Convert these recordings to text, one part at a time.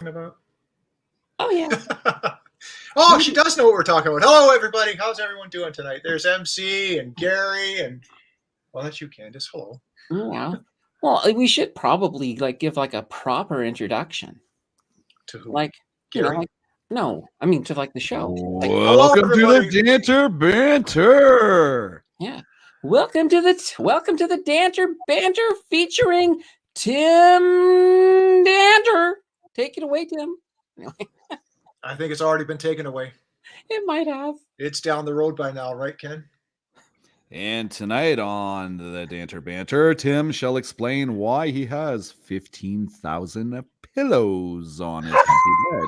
About? Oh, yeah. Oh, she does know what we're talking about. Hello, everybody. How's everyone doing tonight? There's MC and Gary and, well, that's you, Candace. Hello. Yeah. Well, we should probably give a proper introduction. To who? Like, Gary? No, I mean to the show. Welcome to the Danter Banter. Yeah. Welcome to the Danter Banter featuring Tim Danter. Take it away, Tim. I think it's already been taken away. It might have. It's down the road by now, right, Ken? And tonight on the Danter Banter, Tim shall explain why he has 15,000 pillows on his bed.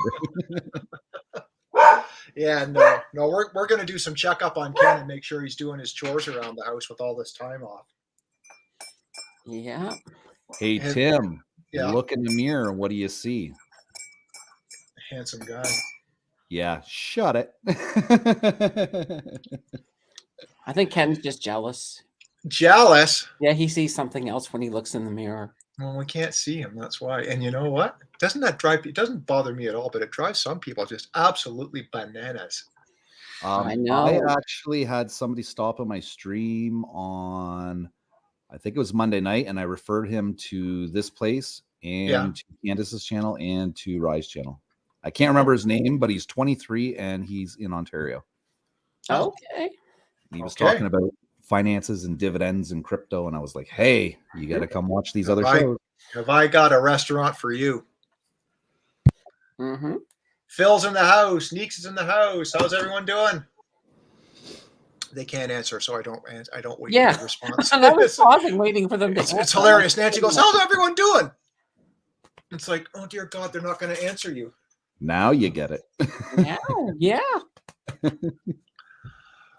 Yeah, no, we're going to do some checkup on Ken and make sure he's doing his chores around the house with all this time off. Yeah. Hey, Tim, yeah. Look in the mirror. What do you see? Handsome guy. Yeah, shut it. I think Ken's just jealous. Jealous? Yeah, he sees something else when he looks in the mirror. Well, we can't see him. That's why. And you know what? It doesn't bother me at all, but it drives some people just absolutely bananas. I know. I actually had somebody stop on my stream on, I think it was Monday night, and I referred him to this place and to Candace's channel and to Rye's channel. I can't remember his name, but he's 23 and he's in Ontario. Okay. He was talking about finances and dividends and crypto, and I was like, hey, you got to come watch these other shows. Have I got a restaurant for you? Mm-hmm. Phil's in the house. Neeks is in the house. How's everyone doing? They can't answer, so I don't wait for the response. I was pausing, waiting for them to answer. It's hilarious. Nancy goes, how's everyone doing? It's like, oh, dear God, they're not going to answer you. Now you get it. Yeah.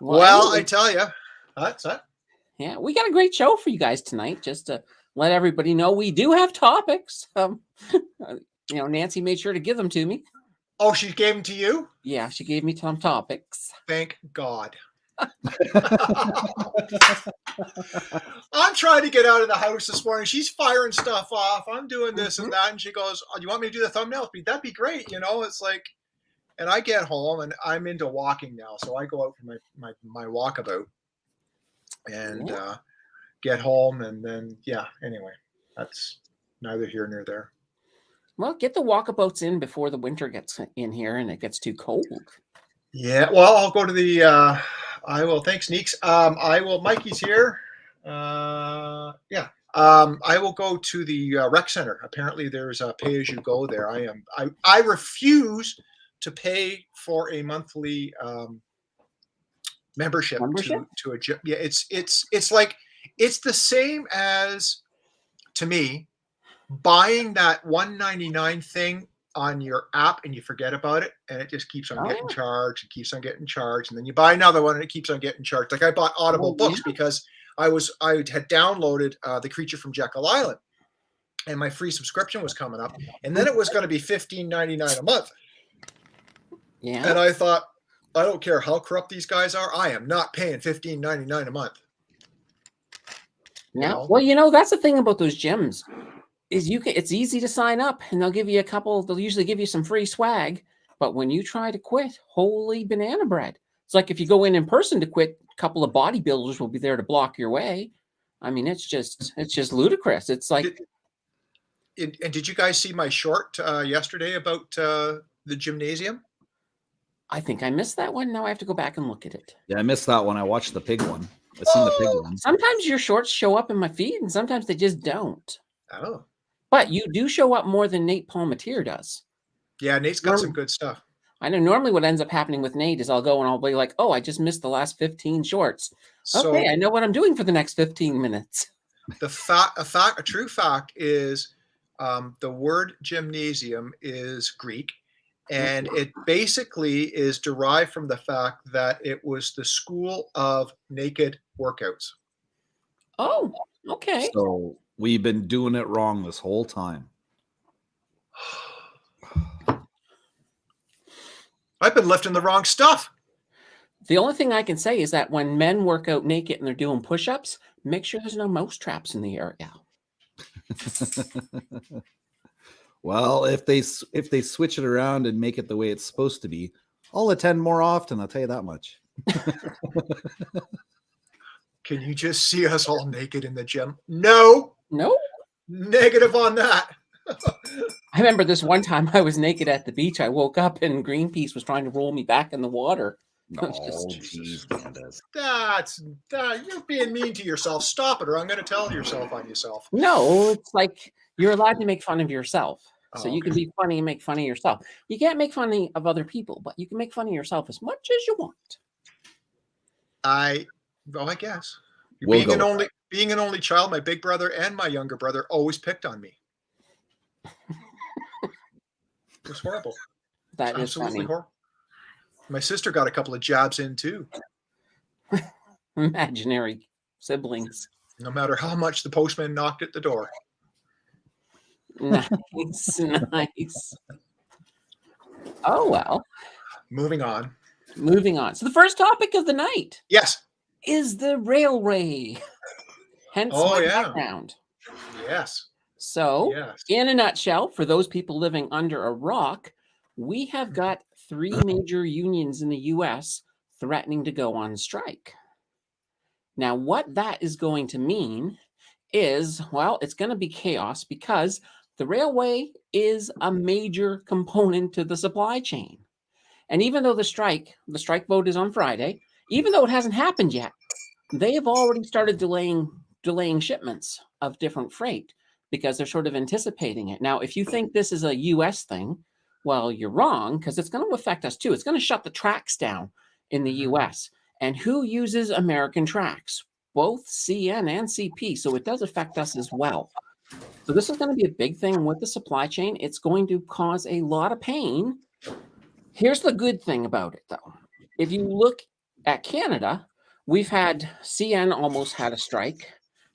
Well, I tell you. What's that? Yeah, we got a great show for you guys tonight. Just to let everybody know, we do have topics. Nancy made sure to give them to me. Oh, she gave them to you? Yeah, she gave me some topics. Thank God. I'm trying to get out of the house this morning. She's firing stuff off. I'm doing this and that. And she goes, oh, do you want me to do the thumbnails? That'd be great. It's like, and I get home and I'm into walking now. So I go out for my walkabout and get home. And then, anyway, that's neither here nor there. Well, get the walkabouts in before the winter gets in here and it gets too cold. Yeah, well, I'll go to the, I will, thanks, Neeks. Mikey's here. I will go to the rec center. Apparently there's a pay-as-you-go there. I refuse to pay for a monthly membership to a gym. Yeah, it's like, it's the same as, to me, buying that $1.99 thing on your app and you forget about it and it just keeps on getting charged and keeps on getting charged, and then you buy another one and it keeps on getting charged. Like I bought Audible books because I had downloaded The Creature from Jekyll Island and my free subscription was coming up, and then it was going to be $15.99 a month. Yeah. And I thought, I don't care how corrupt these guys are, I am not paying $15.99 a month. Yeah. Well, that's the thing about those gyms. It's easy to sign up and they'll usually give you some free swag. But when you try to quit, holy banana bread. It's like if you go in person to quit, a couple of bodybuilders will be there to block your way. I mean, it's just ludicrous. It's like. And did you guys see my short yesterday about the gymnasium? I think I missed that one. Now I have to go back and look at it. Yeah, I missed that one. I watched the pig one. I seen the pig one. Sometimes your shorts show up in my feed and sometimes they just don't. Oh. But you do show up more than Nate Palmatier does. Yeah, Nate's got some good stuff. I know normally what ends up happening with Nate is I'll go and I'll be like, oh, I just missed the last 15 shorts. So, okay, I know what I'm doing for the next 15 minutes. A true fact is the word gymnasium is Greek, and it basically is derived from the fact that it was the school of naked workouts. Oh, okay. So we've been doing it wrong this whole time. I've been lifting the wrong stuff. The only thing I can say is that when men work out naked and they're doing push-ups, make sure there's no mouse traps in the area. Well, if they switch it around and make it the way it's supposed to be, I'll attend more often. I'll tell you that much. Can you just see us all naked in the gym? No. No. Negative on that. I remember this one time I was naked at the beach. I woke up and Greenpeace was trying to roll me back in the water. No, jeez, Candace. You're being mean to yourself. Stop it, or I'm going to tell yourself on yourself. No, it's like you're allowed to make fun of yourself. So Oh, you can be funny and make fun of yourself. You can't make fun of other people, but you can make fun of yourself as much as you want. I guess. We'll Being an only child, my big brother and my younger brother always picked on me. It was horrible. That is absolutely funny. horrible. My sister got a couple of jabs in too. Imaginary siblings. No matter how much the postman knocked at the door. Nice, nice. Oh, well. Moving on. So the first topic of the night. Yes. Is the railway. Hence my background. Yes. So, in a nutshell, for those people living under a rock, we have got 3 major unions in the U.S. threatening to go on strike. Now, what that is going to mean is, well, it's going to be chaos because the railway is a major component to the supply chain. And even though the strike vote is on Friday, even though it hasn't happened yet, they have already started delaying shipments of different freight because they're sort of anticipating it. Now, if you think this is a U.S. thing, well, you're wrong, because it's going to affect us too. It's going to shut the tracks down in the U.S. And who uses American tracks? Both CN and CP. So it does affect us as well. So this is going to be a big thing with the supply chain. It's going to cause a lot of pain. Here's the good thing about it, though. If you look at Canada, we've had CN almost had a strike.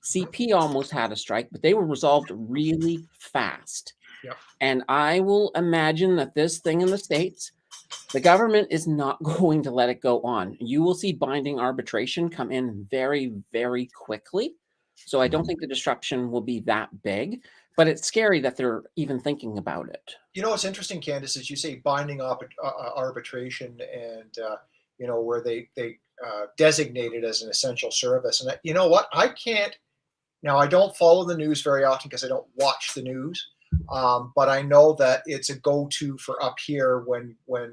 CP almost had a strike, but they were resolved really fast. Yep. And I will imagine that this thing in the States, the government is not going to let it go on. You will see binding arbitration come in very, very quickly. So I don't think the disruption will be that big, but it's scary that they're even thinking about it. You know what's interesting, Candace, is you say binding arbitration and, where they designate it as an essential service. And you know what? I don't follow the news very often because I don't watch the news. But I know that it's a go-to for up here when a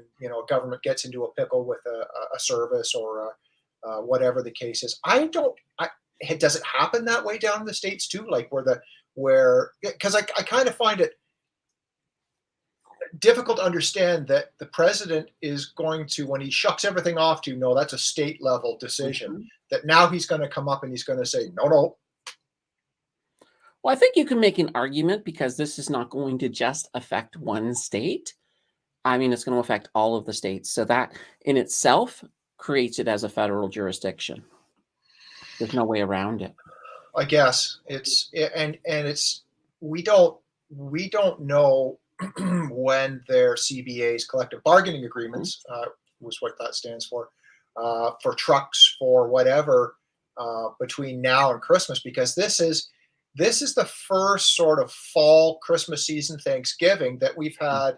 government gets into a pickle with a service or whatever the case is. Does it happen that way down in the States too? Like because I kind of find it difficult to understand that the president is going to, when he shucks everything off to, no, that's a state level decision, that now he's going to come up and he's going to say, no. Well, I think you can make an argument because this is not going to just affect one state. I mean, it's going to affect all of the states. So that in itself creates it as a federal jurisdiction. There's no way around it. I guess we don't know when their CBAs, collective bargaining agreements, was what that stands for trucks, for whatever, between now and Christmas, because this is the first sort of fall Christmas season Thanksgiving that we've had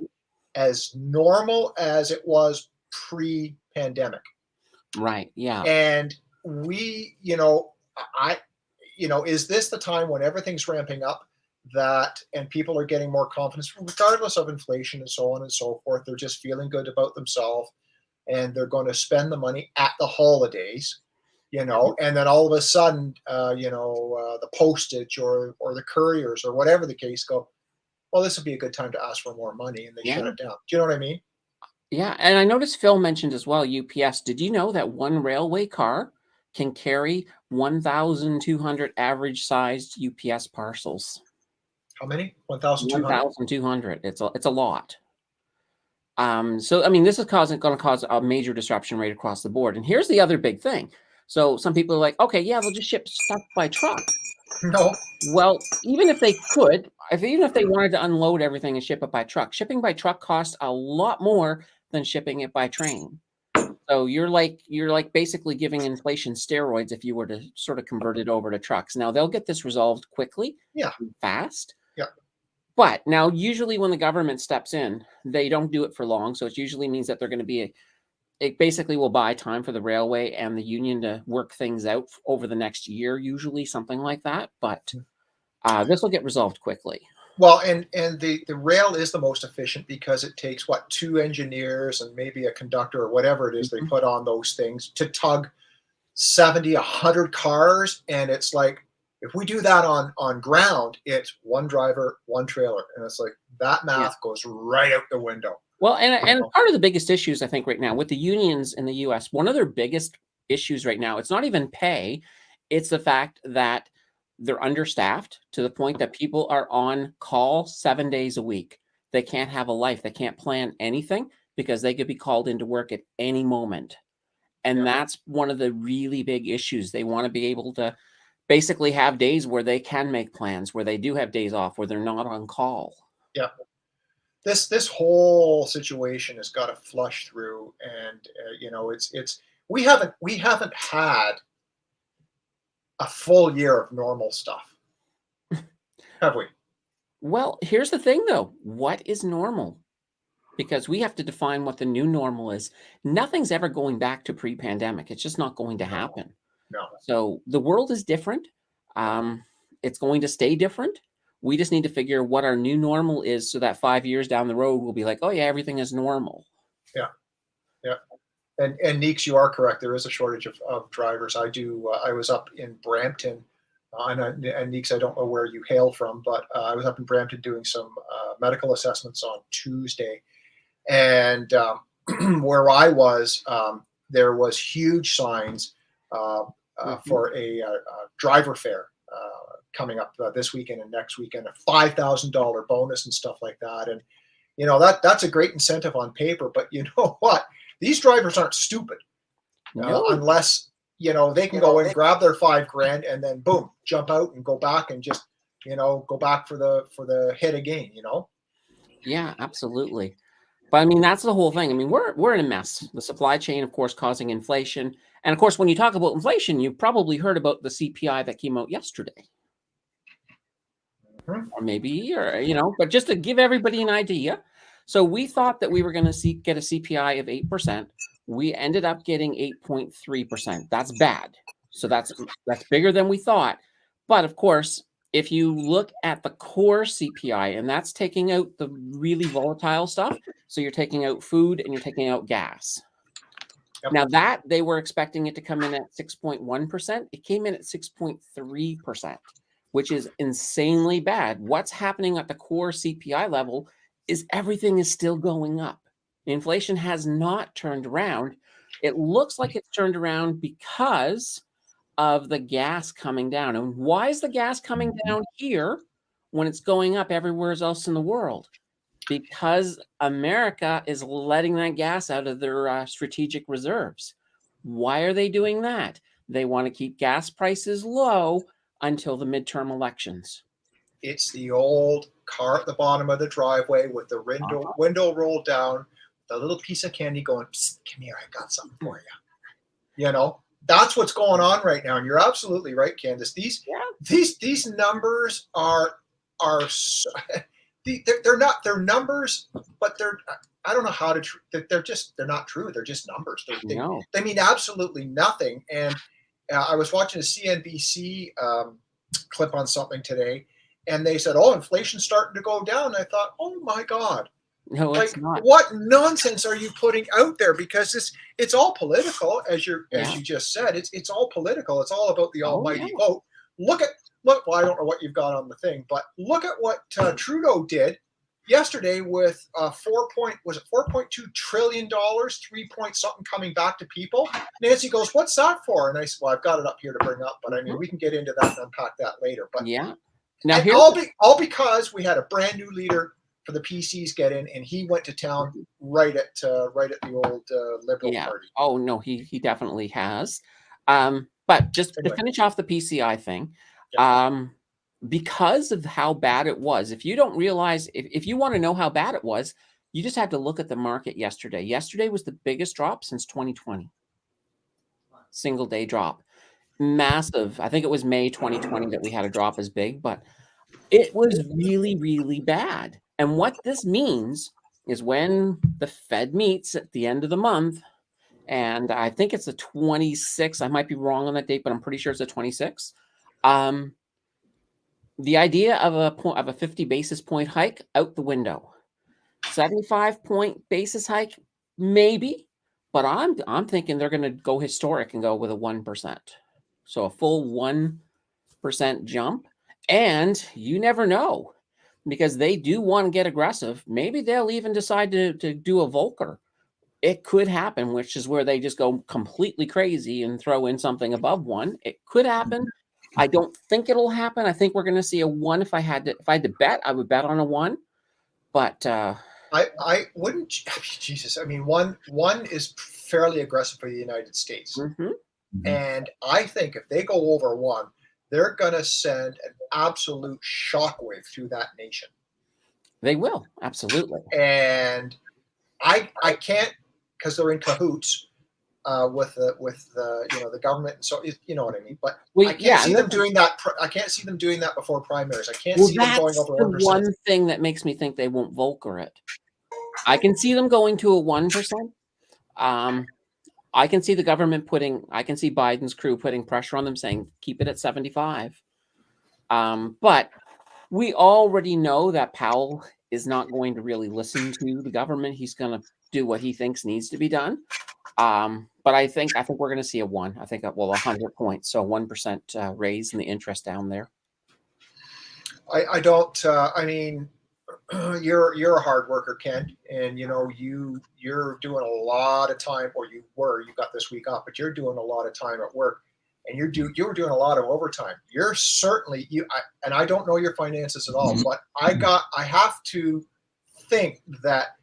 as normal as it was pre-pandemic. Right. Yeah. And we, is this the time when everything's ramping up and people are getting more confidence, regardless of inflation and so on and so forth? They're just feeling good about themselves and they're going to spend the money at the holidays, and then all of a sudden, the postage or the couriers or whatever the case go, well, this would be a good time to ask for more money, and they shut it down. Do you know what I mean? Yeah. And I noticed Phil mentioned as well, UPS. Did you know that one railway car can carry 1,200 average sized UPS parcels? How many? 1,200? 1,200. It's a lot. So, I mean, this is going to cause a major disruption rate across the board. And here's the other big thing. So some people are like, okay, yeah, they'll just ship stuff by truck. No. Well, even if they could, even if they wanted to unload everything and ship it by truck, shipping by truck costs a lot more than shipping it by train. So you're like basically giving inflation steroids if you were to sort of convert it over to trucks. Now they'll get this resolved quickly, fast. Yeah. But now, usually when the government steps in, they don't do it for long. So it usually means that they're going to be it basically will buy time for the railway and the union to work things out over the next year, usually something like that. But this will get resolved quickly. Well, and the rail is the most efficient because it takes, what, 2 engineers and maybe a conductor or whatever it is they put on those things to tug 70, 100 cars. And it's like, if we do that on ground, it's 1 driver, 1 trailer. And it's like, that math goes right out the window. Well, and part of the biggest issues, I think, right now with the unions in the US, one of their biggest issues right now, it's not even pay, it's the fact that they're understaffed to the point that people are on call 7 days a week. They can't have a life. They can't plan anything because they could be called into work at any moment. And that's one of the really big issues. They want to be able to basically have days where they can make plans, where they do have days off, where they're not on call. Yeah. This whole situation has got to flush through, and you know, we haven't had a full year of normal stuff, have we? Well, here's the thing, though. What is normal? Because we have to define what the new normal is. Nothing's ever going back to pre-pandemic. It's just not going to happen. No. So the world is different. It's going to stay different. We just need to figure what our new normal is so that 5 years down the road, we'll be like, oh, yeah, everything is normal. Yeah. Yeah. And Neeks, you are correct. There is a shortage of drivers. I was up in Brampton, and Neeks, I don't know where you hail from, but I was up in Brampton doing some medical assessments on Tuesday. And where I was, there was huge signs for a driver fair coming up this weekend and next weekend, a $5,000 bonus and stuff like that. And, you know, that's a great incentive on paper, but you know what? These drivers aren't stupid unless, you know, they can go and grab their $5,000 and then boom, jump out and go back and just, you know, go back for the hit again, you know? Yeah, absolutely. But I mean, that's the whole thing. I mean, we're in a mess. The supply chain, of course, causing inflation. And of course, when you talk about inflation, you've probably heard about the CPI that came out yesterday. Or maybe, you know, but just to give everybody an idea. So we thought that we were going to get a CPI of 8%. We ended up getting 8.3%. That's bad. So that's bigger than we thought. But of course, if you look at the core CPI, and that's taking out the really volatile stuff. So you're taking out food and you're taking out gas. Yep. Now that they were expecting it to come in at 6.1%, it came in at 6.3%, which is insanely bad. What's happening at the core CPI level is everything is still going up. Inflation has not turned around. It looks like it's turned around because of the gas coming down. And why is the gas coming down here when it's going up everywhere else in the world? Because America is letting that gas out of their strategic reserves. Why are they doing that? They want to keep gas prices low until the midterm elections. It's the old car at the bottom of the driveway with the window rolled down, the little piece of candy going, "Psst, come here, I got something for you." You know, that's what's going on right now. And you're absolutely right, Candace. These numbers are they're numbers, but I don't know how to they're not true. They're just numbers. They mean absolutely nothing. And I was watching a CNBC clip on something today, and they said, "Oh, inflation's starting to go down." And I thought, "Oh my God, no, it's not. What nonsense are you putting out there?" Because it's all political, as you just said. It's all political. It's all about the almighty vote. Look. Well, I don't know what you've got on the thing, but look at what Trudeau did yesterday with $4.2 trillion, 3 point something coming back to people. Nancy goes, "What's that for?" And I said, "Well, I've got it up here to bring up, but I mean, we can get into that and unpack that later." But yeah, now all because we had a brand new leader for the PCs get in, and he went to town right at the old Liberal Party. Oh no, he definitely has. But just to finish off the PCI thing. Because of how bad it was, if you don't realize, if you want to know how bad it was, you just have to look at the market yesterday. Yesterday was the biggest drop since 2020. Single day drop. Massive. I think it was May 2020 that we had a drop as big, but It was really, really bad. And what this means is when the Fed meets at the end of the month, and I think it's the 26th. I might be wrong on that date, but I'm pretty sure it's the 26th. The idea of a 50 basis point hike out the window. 75 point basis hike, maybe, but I'm thinking they're going to go historic and go with a 1%. So a full 1% jump, and you never know because they do want to get aggressive. Maybe they'll even decide to do a Volcker. It could happen, which is where they just go completely crazy and throw in something above 1. It could happen. I don't think it'll happen. I think we're going to see a 1. If I had to bet, I would bet on a 1. But I wouldn't. Jesus, I mean, one is fairly aggressive for the United States, and I think if they go over 1, they're going to send an absolute shockwave through that nation. They will, absolutely. And I can't, because they're in cahoots with the government, so you know what I mean. But I can't see them doing that. I can't see them doing that before primaries. I can't see them going over 1%. One thing that makes me think they won't Volcker it. I can see them going to a 1%. I can see the government I can see Biden's crew putting pressure on them, saying keep it at 75. But we already know that Powell is not going to really listen to the government. He's going to do what he thinks needs to be done. But I think we're going to see a 1. I think 100 points, so 1% raise in the interest down there. I don't. I mean, you're a hard worker, Ken, and you know you're doing a lot of time, or you got this week off, but you're doing a lot of time at work, and you were doing a lot of overtime. You're certainly and I don't know your finances at all, but I have to think that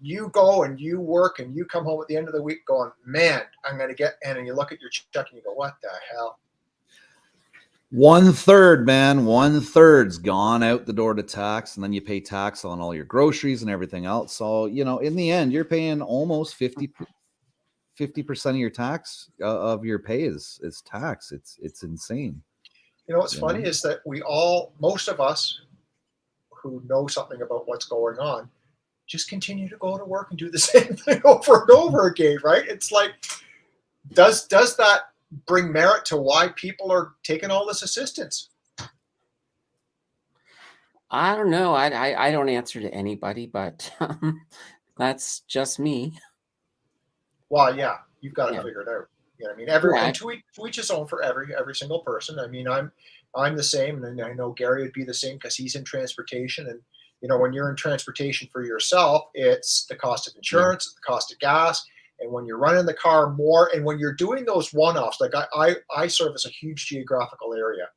you go and you work and you come home at the end of the week going, man, I'm going to get in, and you look at your check and you go, what the hell? 1/3, man. 1/3's gone out the door to tax, and then you pay tax on all your groceries and everything else. So, you know, in the end, you're paying almost 50% of your tax of your pay is tax. It's insane. You know what's funny is that most of us who know something about what's going on, just continue to go to work and do the same thing over and over again, right? It's like, does that bring merit to why people are taking all this assistance? I don't know. I don't answer to anybody, but that's just me. Well, yeah, you've got to figure it out. You know what I mean? Everyone to each his own for every single person. I mean, I'm the same, and I know Gary would be the same because he's in transportation. And you know, when you're in transportation for yourself, it's the cost of insurance, the cost of gas. And when you're running the car more, and when you're doing those one-offs, like I service a huge geographical area.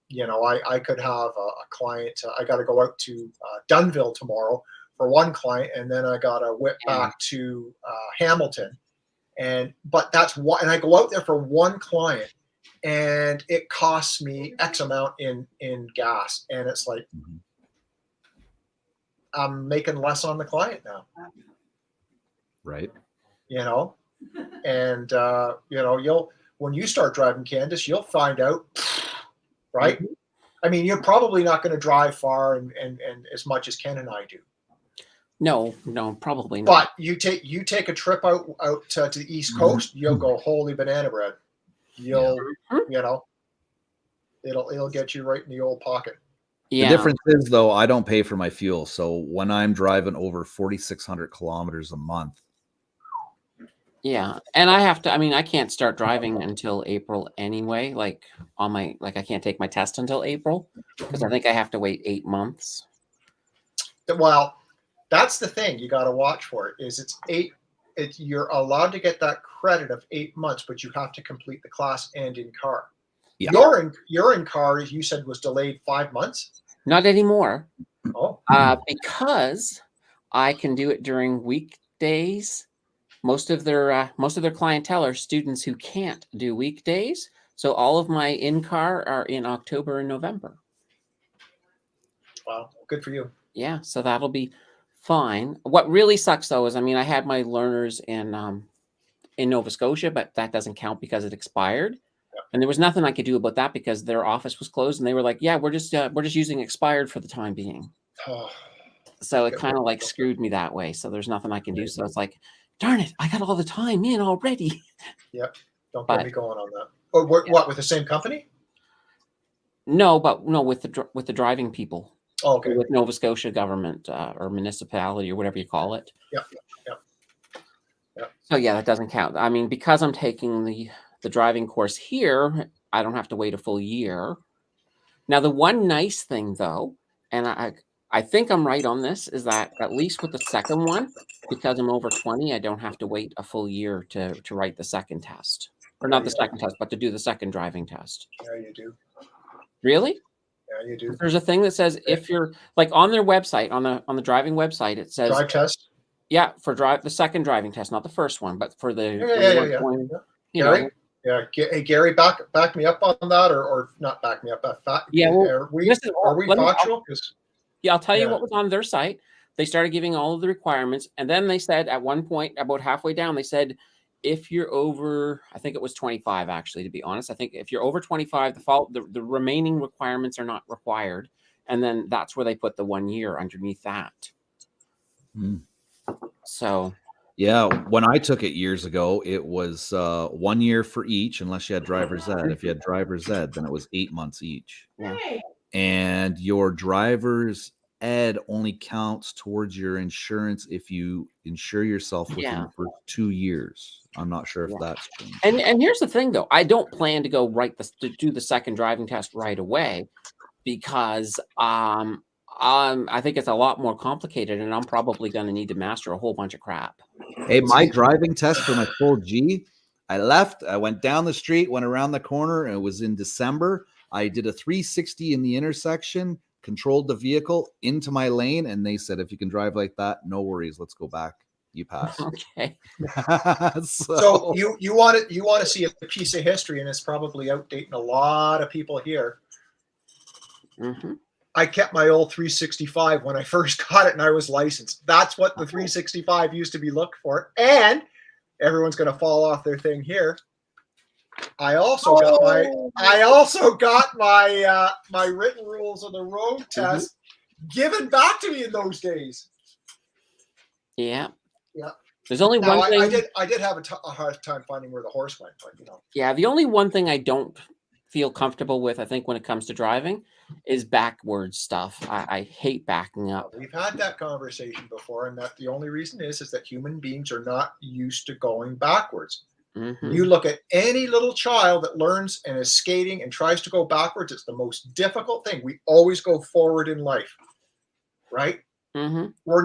You know, I could have a client. I got to go out to Dunnville tomorrow for one client, and then I got to whip back to Hamilton. But that's one, and I go out there for one client, and it costs me X amount in gas, and it's like I'm making less on the client now. Right. You know, and you know, when you start driving, Candace, you'll find out, right? I mean, you're probably not going to drive far and as much as Ken and I do. No, probably not. But you take a trip out to the East Coast, you'll go, holy banana bread. You know, it'll get you right in the old pocket. Yeah. The difference is, though, I don't pay for my fuel. So when I'm driving over 4,600 kilometers a month. Yeah. And I can't start driving until April anyway. Like I can't take my test until April because I think I have to wait 8 months. Well, that's the thing you got to watch for is you're allowed to get that credit of 8 months, but you have to complete the class and in car. Yeah. Your in car, you said, was delayed 5 months? Not anymore. Oh. Because I can do it during weekdays. Most of their clientele are students who can't do weekdays. So all of my in-car are in October and November. Wow, good for you. Yeah, so that'll be fine. What really sucks, though, is I had my learners in Nova Scotia, but that doesn't count because it expired. And there was nothing I could do about that because their office was closed, and they were like, "Yeah, we're just using expired for the time being." Oh, So it get kind of worked like up. screwed me that way. So there's nothing I can do. So it's like, darn it, I got all the time in already. Yep. Don't But- get me going on that. Oh, what with the same company? No, with the driving people. Oh, okay. With Nova Scotia government or municipality or whatever you call it. Yep. So yeah, that doesn't count. I mean, because I'm taking the driving course here, I don't have to wait a full year. Now, the one nice thing though, and I think I'm right on this, is that at least with the second one, because I'm over 20, I don't have to wait a full year to write the second test. Or not the second test, but to do the second driving test. Yeah, you do. Really? Yeah, you do. There's a thing that says if you're like on their website, on the driving website, it says Drive test. yeah, for the second driving test, not the first one, but for the Yeah. Gary, yeah. Hey, Gary, back me up on that, or not back me up. Yeah, well, are we factual? Yeah, I'll tell you what was on their site. They started giving all of the requirements, and then they said at one point, about halfway down, they said if you're over, I think it was 25, actually, to be honest. I think if you're over 25, the remaining requirements are not required, and then that's where they put the 1 year underneath that. So yeah, when I took it years ago, it was 1 year for each, unless you had driver's ed. If you had driver's ed, then it was 8 months each. Yeah. And your driver's ed only counts towards your insurance if you insure yourself within the first 2 years. I'm not sure if that's changed. And here's the thing, though. I don't plan to go to do the second driving test right away because I think it's a lot more complicated, and I'm probably going to need to master a whole bunch of crap. Hey, my driving test for my full G, I left, I went down the street, went around the corner, and it was in December. I did a 360 in the intersection, controlled the vehicle into my lane, and they said, if you can drive like that, no worries, let's go back. You pass. Okay. So you want to see a piece of history, and it's probably outdating a lot of people here. Mm-hmm. I kept my old 365 when I first got it and I was licensed. That's what the 365 used to be looked for. And everyone's going to fall off their thing here. I also got my written rules of the road test given back to me in those days. Yeah. Yeah. There's only one thing. I did have a hard time finding where the horse went, but Yeah, the only one thing I don't feel comfortable with, I think, when it comes to driving, is backwards stuff. I hate backing up. We've had that conversation before, and that the only reason is that human beings are not used to going backwards. Mm-hmm. You look at any little child that learns and is skating and tries to go backwards, it's the most difficult thing. We always go forward in life, right? Mm-hmm. We're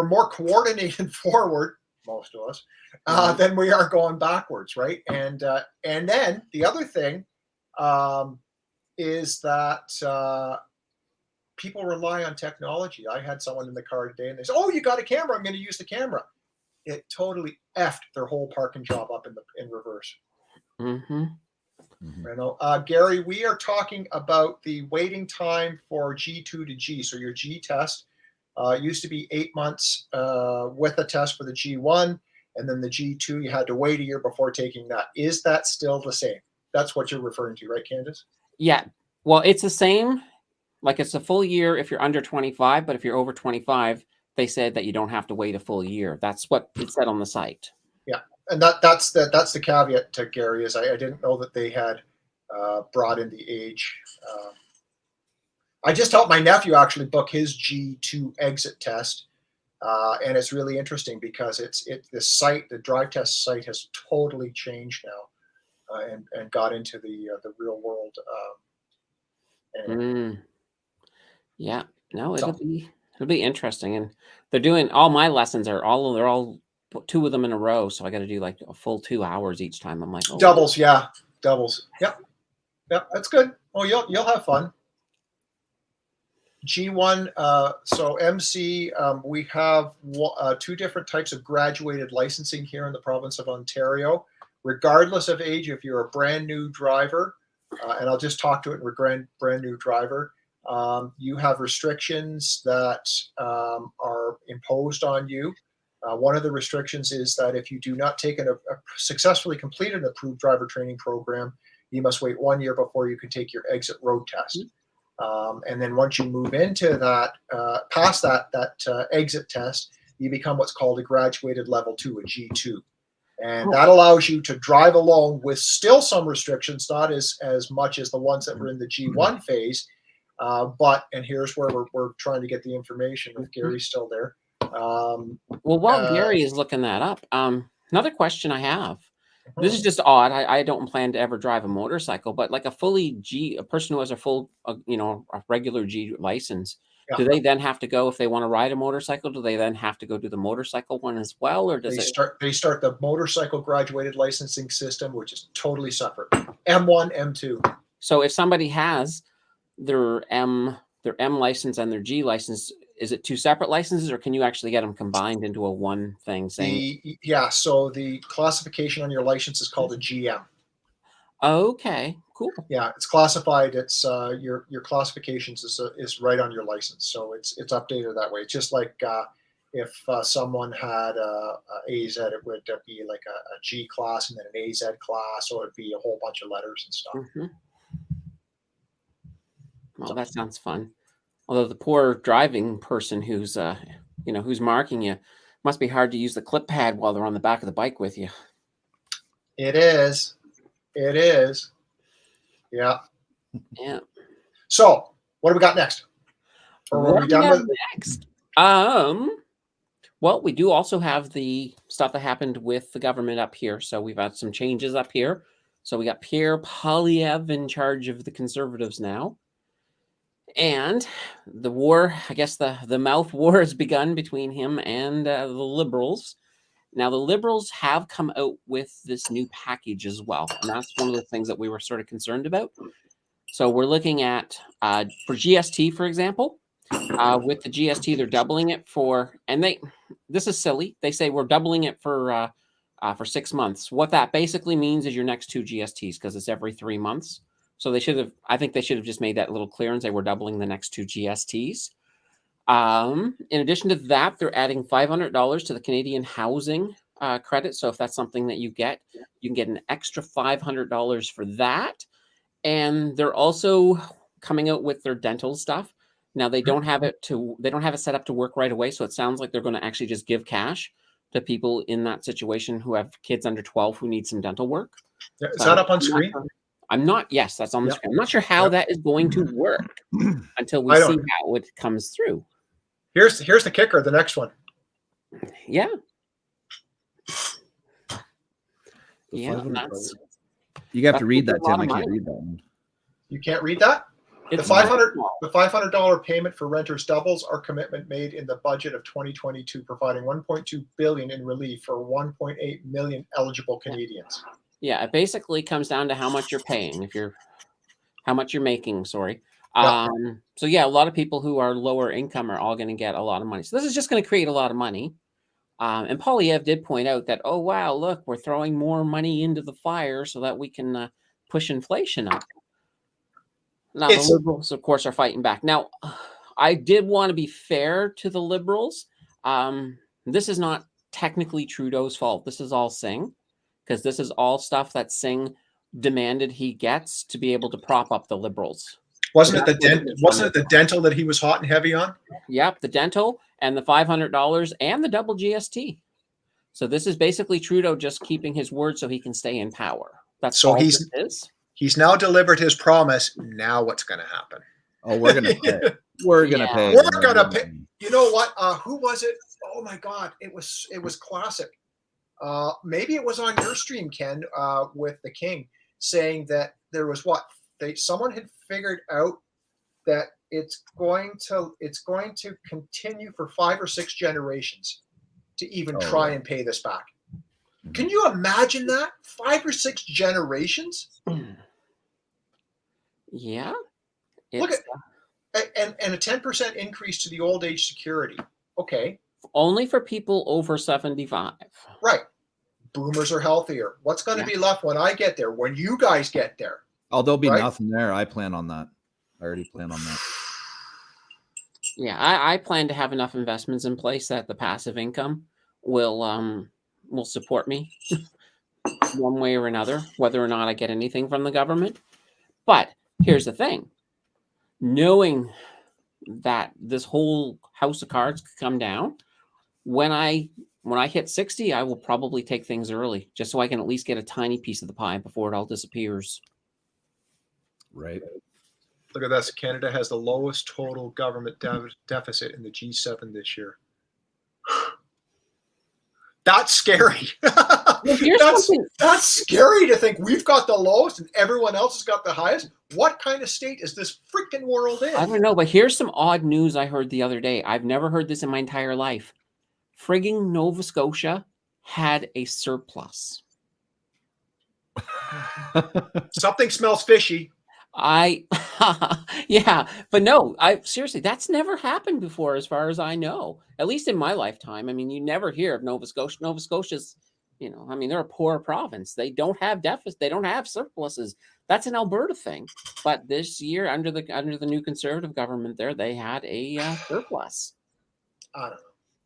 more coordinated forward, most of us, than we are going backwards, right? And then the other thing is that people rely on technology. I had someone in the car today and they said, "Oh, you got a camera, I'm going to use the camera." It totally effed their whole parking job up in reverse. Mm-hmm. I know. Gary, we are talking about the waiting time for G2 to G. So your G test used to be 8 months with a test for the G1, and then the G2, you had to wait a year before taking that. Is that still the same? That's what you're referring to, right, Candace? Yeah. Well, it's the same. Like, it's a full year if you're under 25, but if you're over 25, they said that you don't have to wait a full year. That's what it said on the site. Yeah, and that's the caveat to Gary, is I didn't know that they had brought in the age. I just helped my nephew actually book his G2 exit test, and it's really interesting because the drive test site has totally changed now, and got into the real world. Yeah, no, it'll be interesting, and they're doing all my lessons they're all 2 of them in a row, so I got to do like a full 2 hours each time. I'm like, oh, doubles, yeah, doubles. Yep, that's good. Oh, you'll have fun. G1, so MC, we have 2 different types of graduated licensing here in the province of Ontario, regardless of age. If you're a brand new driver, and I'll just talk to it in brand new driver, you have restrictions that are imposed on you. One of the restrictions is that if you do not take successfully complete an approved driver training program, you must wait 1 year before you can take your exit road test. And then once you move into that, past that exit test, you become what's called a graduated level 2, a G2. And that allows you to drive alone with still some restrictions, not as much as the ones that were in the G1 phase. But, and here's where we're trying to get the information if Gary's still there. Well, while Gary is looking that up, another question I have. This is just odd. I don't plan to ever drive a motorcycle, but like a person who has a full, a regular G license, do they then have to go if they want to ride a motorcycle? Do they then have to go do the motorcycle one as well, or does they start the motorcycle graduated licensing system, which is totally separate. M1, M2. So if somebody has their M license and their G license, is it two separate licenses, or can you actually get them combined into a one thing? So the classification on your license is called a GM. Okay, cool. Yeah, it's classified. It's your classifications is right on your license, so it's updated that way. It's just like if someone had a AZ, it would be like a G class and then an AZ class, so it'd be a whole bunch of letters and stuff. Well, that sounds fun. Although the poor driving person who's who's marking you, must be hard to use the clip pad while they're on the back of the bike with you. It is. It is. Yeah. Yeah. So, what do we got next? Or what are we done with next? Well, we do also have the stuff that happened with the government up here. So we've had some changes up here. So we got Pierre Poilievre in charge of the Conservatives now. And the war, I guess the mouth war has begun between him and the Liberals. Now, the Liberals have come out with this new package as well. And that's one of the things that we were sort of concerned about. So we're looking at, for GST, for example, with the GST, they're doubling it for, and this is silly. They say we're doubling it for 6 months. What that basically means is your next 2 GSTs, because it's every 3 months. So I think they should have just made that a little clear and say we're doubling the next 2 GSTs. In addition to that, they're adding $500 to the Canadian housing credit. So if that's something that you can get an extra $500 for that. And they're also coming out with their dental stuff. Now they don't have it set up to work right away. So it sounds like they're going to actually just give cash to people in that situation who have kids under 12 who need some dental work. Yeah, is that up on screen? Yes, that's on the screen. I'm not sure how that is going to work until we see how it comes through. Here's the kicker, the next one. Yeah. You have to read that, Tim. I can't read that one. You can't read that? The $500 payment for renters doubles our commitment made in the budget of 2022, providing $1.2 billion in relief for 1.8 million eligible Canadians. Yeah, it basically comes down to how much you're paying, how much you're making, sorry. So yeah, a lot of people who are lower income are all going to get a lot of money. So this is just going to create a lot of money. And Poilievre did point out that, oh, wow, look, we're throwing more money into the fire so that we can push inflation up. Now, the Liberals, of course, are fighting back. Now, I did want to be fair to the Liberals. This is not technically Trudeau's fault. This is all Singh, because this is all stuff that Singh demanded he gets to be able to prop up the Liberals. Wasn't it the dental that he was hot and heavy on? Yep, the dental and the $500 and the double GST. So this is basically Trudeau just keeping his word so he can stay in power. That's all this is. He's now delivered his promise. Now what's going to happen? Oh, we're going to pay. We're going to pay. We're going to pay. You know what? Who was it? Oh my God! It was classic. Maybe it was on your stream, Ken, with the King, saying that there was someone had figured out that it's going to continue for 5 or 6 generations to even try and pay this back. Can you imagine that? 5 or 6 generations? Yeah. Look at and a 10% increase to the old age security. Okay. Only for people over 75. Right. Boomers are healthier. What's going to be left when I get there? When you guys get there? Oh, there'll be nothing there. I plan on that. I already plan on that. Yeah, I plan to have enough investments in place that the passive income will support me. one way or another, whether or not I get anything from the government. But here's the thing. Knowing that this whole house of cards could come down, when I hit 60, I will probably take things early, just so I can at least get a tiny piece of the pie before it all disappears. Right. Look at this. Canada has the lowest total government deficit in the G7 this year. That's scary. That's scary to think we've got the lowest and everyone else has got the highest. What kind of state is this freaking world in? I don't know, but here's some odd news I heard the other day. I've never heard this in my entire life. Frigging Nova Scotia had a surplus. Something smells fishy. Yeah, but no, seriously, that's never happened before, as far as I know, at least in my lifetime. I mean, you never hear of Nova Scotia. Nova Scotia's, I mean, they're a poor province. They don't have deficits. They don't have surpluses. That's an Alberta thing. But this year, under the new Conservative government there, they had a surplus. I don't know.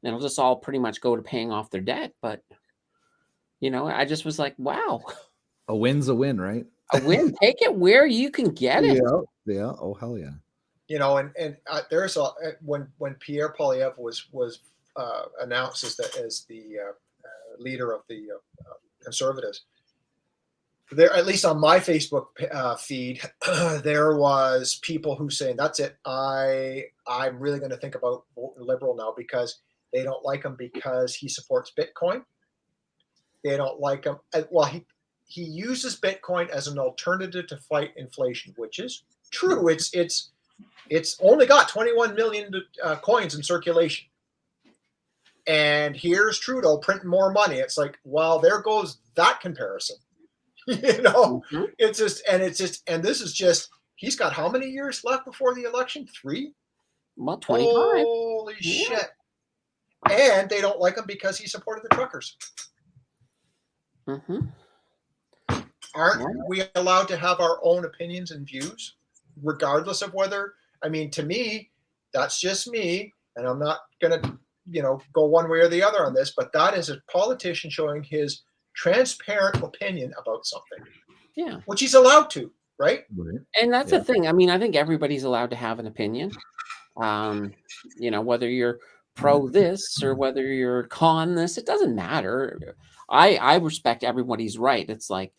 And it'll just all pretty much go to paying off their debt. But, I just was like, wow. A win's a win, right? A win. Take it where you can get it. Yeah. Oh, hell yeah. And there's when Pierre Poilievre was announced as the leader of the Conservatives, there, at least on my Facebook feed, there was people who saying, that's it. I'm really going to think about voting Liberal now, because they don't like him because he supports Bitcoin. They don't like him. Well, he uses Bitcoin as an alternative to fight inflation, which is true. It's only got 21 million coins in circulation. And here's Trudeau printing more money. It's like, well, there goes that comparison. Mm-hmm. It's just, and this is just, he's got how many years left before the election? 3? Well, 25. Holy shit. And they don't like him because he supported the truckers. Mm-hmm. Aren't we allowed to have our own opinions and views, regardless of whether, to me, that's just me, and I'm not going to, go one way or the other on this, but that is a politician showing his transparent opinion about something. Yeah. Which he's allowed to, right? And that's the thing. I think everybody's allowed to have an opinion. Whether you're pro this or whether you're con this, it doesn't matter. I respect everybody's right. It's like,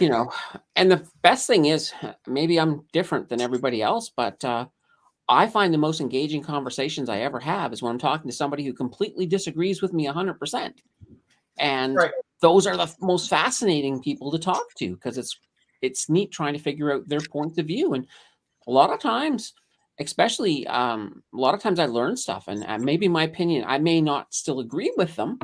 and the best thing is, maybe I'm different than everybody else, but I find the most engaging conversations I ever have is when I'm talking to somebody who completely disagrees with me 100%. And those are the most fascinating people to talk to, because it's neat trying to figure out their points of view. And a lot of times, especially a lot of times I learn stuff, and maybe my opinion, I may not still agree with them,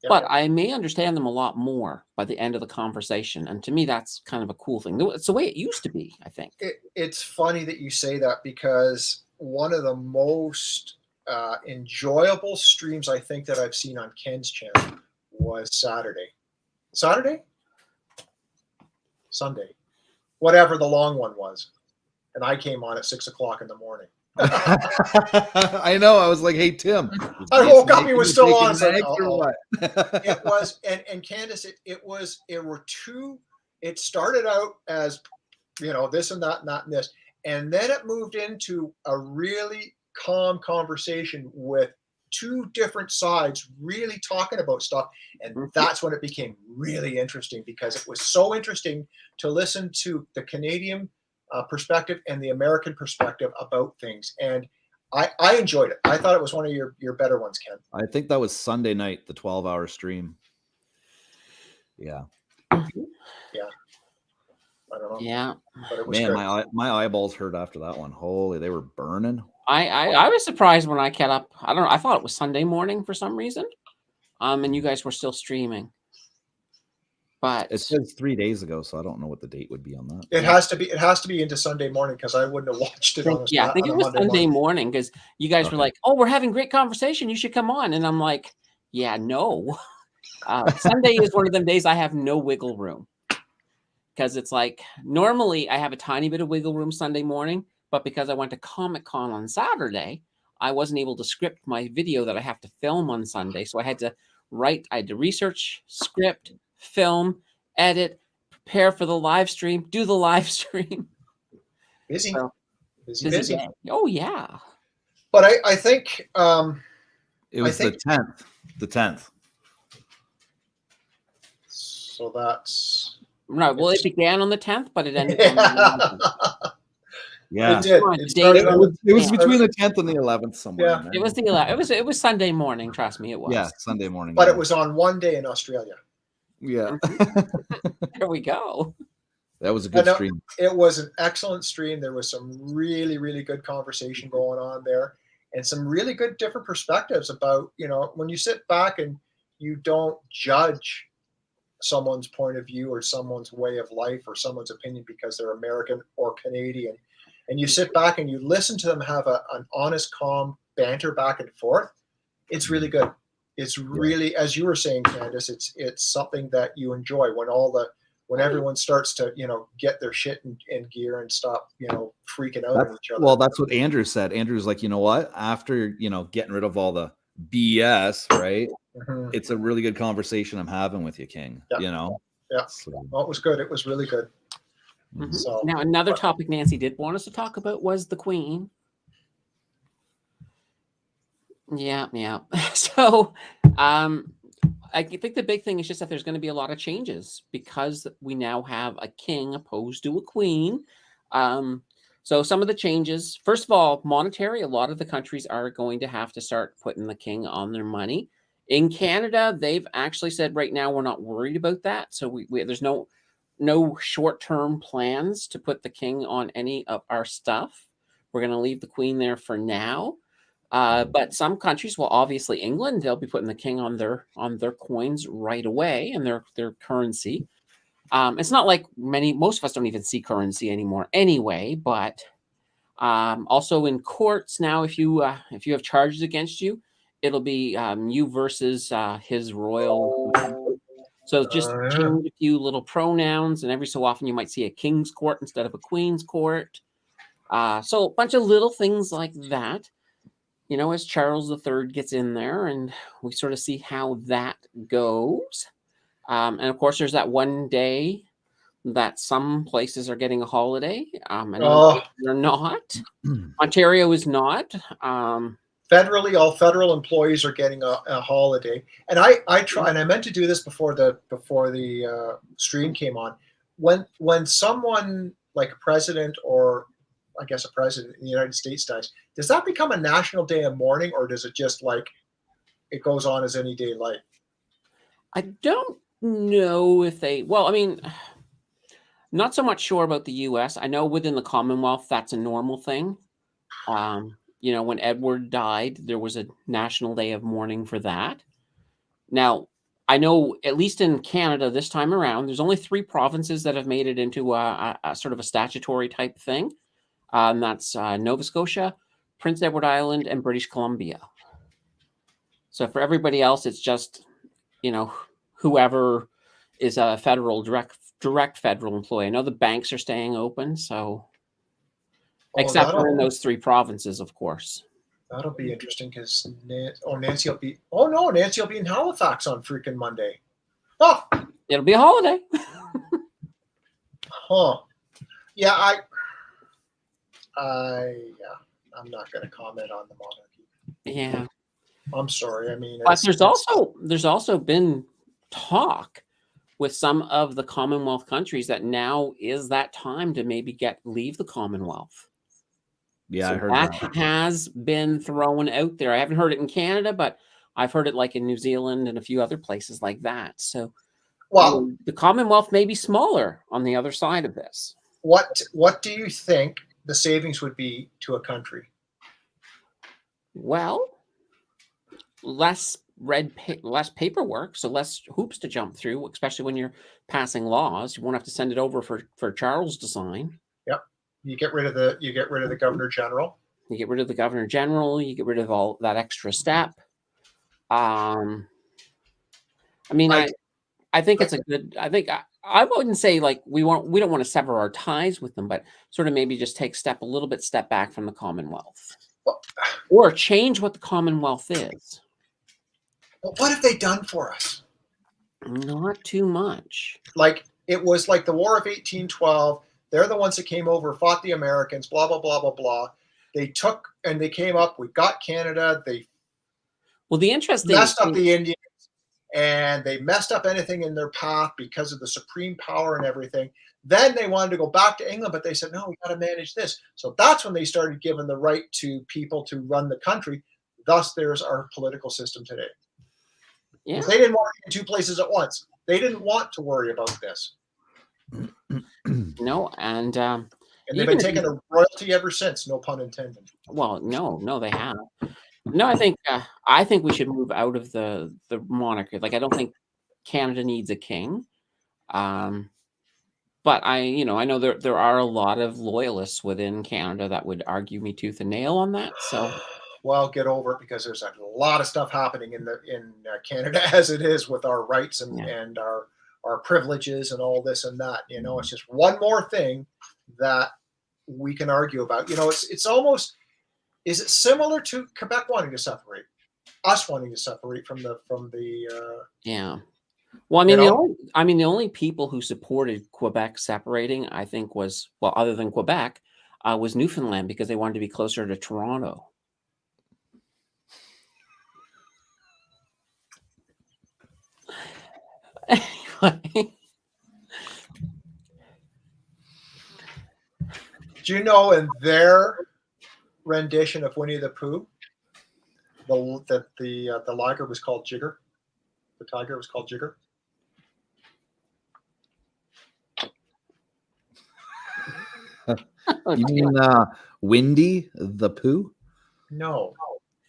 but I may understand them a lot more by the end of the conversation. And to me, that's kind of a cool thing. It's the way it used to be, I think. It's funny that you say that, because one of the most enjoyable streams I think that I've seen on Ken's channel was Sunday, whatever the long one was. And I came on at 6:00 in the morning. I know. I was like, "Hey, Tim." I woke up. He was still on. What? It was, and Candace. It were two. It started out as, this and that, and that and this, and then it moved into a really calm conversation with two different sides really talking about stuff, and that's when it became really interesting, because it was so interesting to listen to the Canadian perspective and the American perspective about things, and I enjoyed it. I thought it was one of your better ones, Ken. I think that was Sunday night, the 12-hour stream. Yeah. I don't know. Yeah. But it was Man, good. my eyeballs hurt after that one. Holy, they were burning. I was surprised when I kept up. I don't know. I thought it was Sunday morning for some reason. And you guys were still streaming. But it says 3 days ago, so I don't know what the date would be on that. It has to be into Sunday morning, because I wouldn't have watched it. I think it was Sunday morning, because you guys were like, "Oh, we're having great conversation. You should come on." And I'm like, "Yeah, no." Sunday is one of them days I have no wiggle room, because it's like normally I have a tiny bit of wiggle room Sunday morning, but because I went to Comic-Con on Saturday, I wasn't able to script my video that I have to film on Sunday, so I had to research, script, film, edit, prepare for the live stream, do the live stream. Busy. So, busy. Day. Oh yeah. But I think it was the 10th. The 10th. So that's right. Well, it began on the 10th, but it ended on the 11th. Yeah, it did. It was between the 10th and the 11th somewhere. Yeah, in there. It was the 11th. It was Sunday morning. Trust me, it was. Yeah, Sunday morning. But it was on one day in Australia. Yeah. There we go. That was a good stream. It was an excellent stream. There was some really, really good conversation going on there, and some really good different perspectives about, you know, when you sit back and you don't judge someone's point of view or someone's way of life or someone's opinion because they're American or Canadian, and you sit back and you listen to them have an honest, calm banter back and forth. It's really good. It's really, as you were saying, Candace, it's something that you enjoy when everyone starts to, you know, get their shit in gear and stop, you know, freaking out on each other. Well, that's what Andrew said. Andrew's like, you know what? After, you know, getting rid of all the BS, right? Mm-hmm. It's a really good conversation I'm having with you, King. Yep. You know? Yeah. So. Well, it was good. It was really good. Mm-hmm. So now, another topic Nancy did want us to talk about was the Queen. Yeah. So, I think the big thing is just that there's going to be a lot of changes because we now have a king opposed to a queen. So some of the changes, first of all, monetary, a lot of the countries are going to have to start putting the king on their money. In Canada, they've actually said right now we're not worried about that. So there's no short-term plans to put the king on any of our stuff. We're going to leave the queen there for now. But some countries, well, obviously England, they'll be putting the king on their coins right away and their currency. It's not like most of us don't even see currency anymore anyway. But also in courts now, if you have charges against you, it'll be you versus his royal. So just change a few little pronouns, and every so often you might see a king's court instead of a queen's court. So a bunch of little things like that. You know, as Charles III gets in there, and we sort of see how that goes. And of course, there's that one day that some places are getting a holiday. And they're not. Ontario is not. Federally, all federal employees are getting a holiday. And I try, and I meant to do this before the stream came on. When someone like a president, or I guess a president in the United States dies, does that become a national day of mourning, or does it just like it goes on as any day life? I don't know if well, I mean, not so much sure about the US. I know within the Commonwealth, that's a normal thing. You know, when Edward died, there was a national day of mourning for that. Now, I know at least in Canada this time around, there's only 3 provinces that have made it into a sort of a statutory type thing. That's Nova Scotia, Prince Edward Island, and British Columbia. So for everybody else, it's just, you know, whoever is a direct federal employee. I know the banks are staying open, so except for in those 3 provinces, of course. That'll be interesting because Nancy will be. Oh no, Nancy will be in Halifax on freaking Monday. Oh, it'll be a holiday. Huh? Yeah, I'm not going to comment on the monarchy. Yeah, I'm sorry. I mean, but there's also been talk with some of the Commonwealth countries that now is that time to maybe leave the Commonwealth. Yeah, so I heard that has been thrown out there. I haven't heard it in Canada, but I've heard it like in New Zealand and a few other places like that. So, well, the Commonwealth may be smaller on the other side of this. What do you think the savings would be to a country? Well, less less paperwork, so less hoops to jump through, especially when you're passing laws. You won't have to send it over for Charles to sign. Yep. You get rid of the Governor General. You get rid of the Governor General. You get rid of all that extra step. I mean, I think it's a good. I think I wouldn't say like we don't want to sever our ties with them, but sort of maybe just take a little bit step back from the Commonwealth, or change what the Commonwealth is. Well, what have they done for us? Not too much. Like it was like the War of 1812. They're the ones that came over, fought the Americans, blah, blah, blah, blah, blah. They took and they came up. We got Canada. They the interesting messed up the Indians, and they messed up anything in their path because of the supreme power and everything. Then they wanted to go back to England, but they said, no, we got to manage this. So that's when they started giving the right to people to run the country. Thus, there's our political system today. Yeah. They didn't want to be in two places at once. They didn't want to worry about this. No, and they've been taking a royalty ever since. No pun intended. Well, no, they have. No, I think we should move out of the monarchy. Like, I don't think Canada needs a king. But I know there are a lot of loyalists within Canada that would argue me tooth and nail on that. So, well, get over it, because there's a lot of stuff happening in Canada as it is with our rights and our privileges and all this and that. It's just one more thing that we can argue about. It's almost, is it similar to Quebec wanting to separate, us wanting to separate from the yeah. Well, the only people who supported Quebec separating, I think, was, well, other than Quebec, was Newfoundland, because they wanted to be closer to Toronto. Anyway. Do you know in their rendition of Winnie the Pooh, the liger was called Jigger? The tiger was called Jigger. You mean Windy the Pooh? No.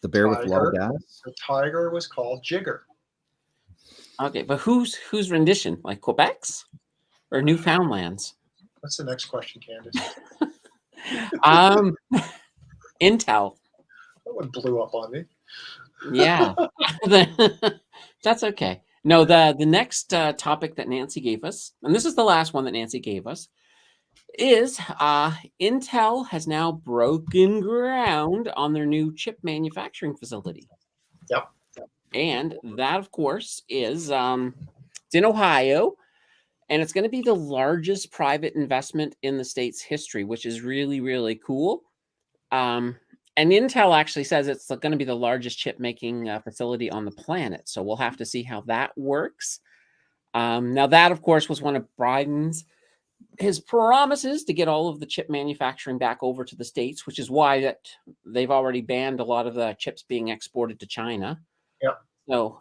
The bear with a lot of gas? The tiger was called Jigger. Okay, but whose rendition? Like Quebec's or Newfoundland's? What's the next question, Candace? Intel. That one blew up on me. Yeah. That's okay. No, the next topic that Nancy gave us, and this is the last one that Nancy gave us, is Intel has now broken ground on their new chip manufacturing facility. Yep. And that, of course, is it's in Ohio, and it's going to be the largest private investment in the state's history, which is really, really cool. And Intel actually says it's going to be the largest chip making facility on the planet. So we'll have to see how that works. Now, that, of course, was one of his promises to get all of the chip manufacturing back over to the States, which is why that they've already banned a lot of the chips being exported to China. Yep. So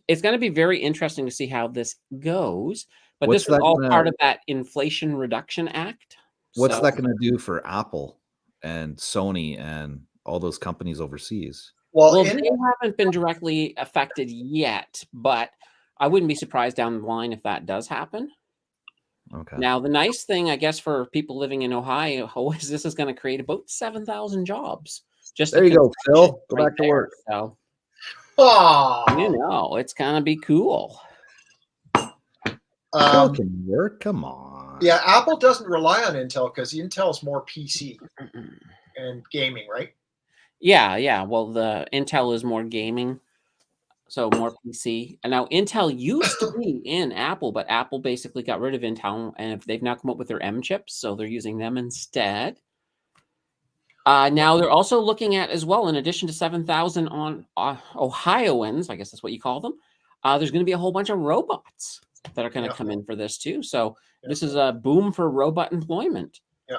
it's going to be very interesting to see how this goes. But this is all part of that Inflation Reduction Act. What's that going to do for Apple and Sony and all those companies overseas? Well, they haven't been directly affected yet, but I wouldn't be surprised down the line if that does happen. Okay. Now, the nice thing, I guess, for people living in Ohio is this is going to create about 7,000 jobs. Just there you go, Phil. Go back to work. So, oh, it's going to be cool. Phil can work. Come on. Yeah, Apple doesn't rely on Intel because Intel is more PC and gaming, right? Yeah. Well, the Intel is more gaming. So more PC. And now Intel used to be in Apple, but Apple basically got rid of Intel, and they've now come up with their M chips, so they're using them instead. Now they're also looking at, as well, in addition to 7,000 on Ohioans, I guess that's what you call them, there's going to be a whole bunch of robots that are going to come in for this too. So this is a boom for robot employment. Yeah.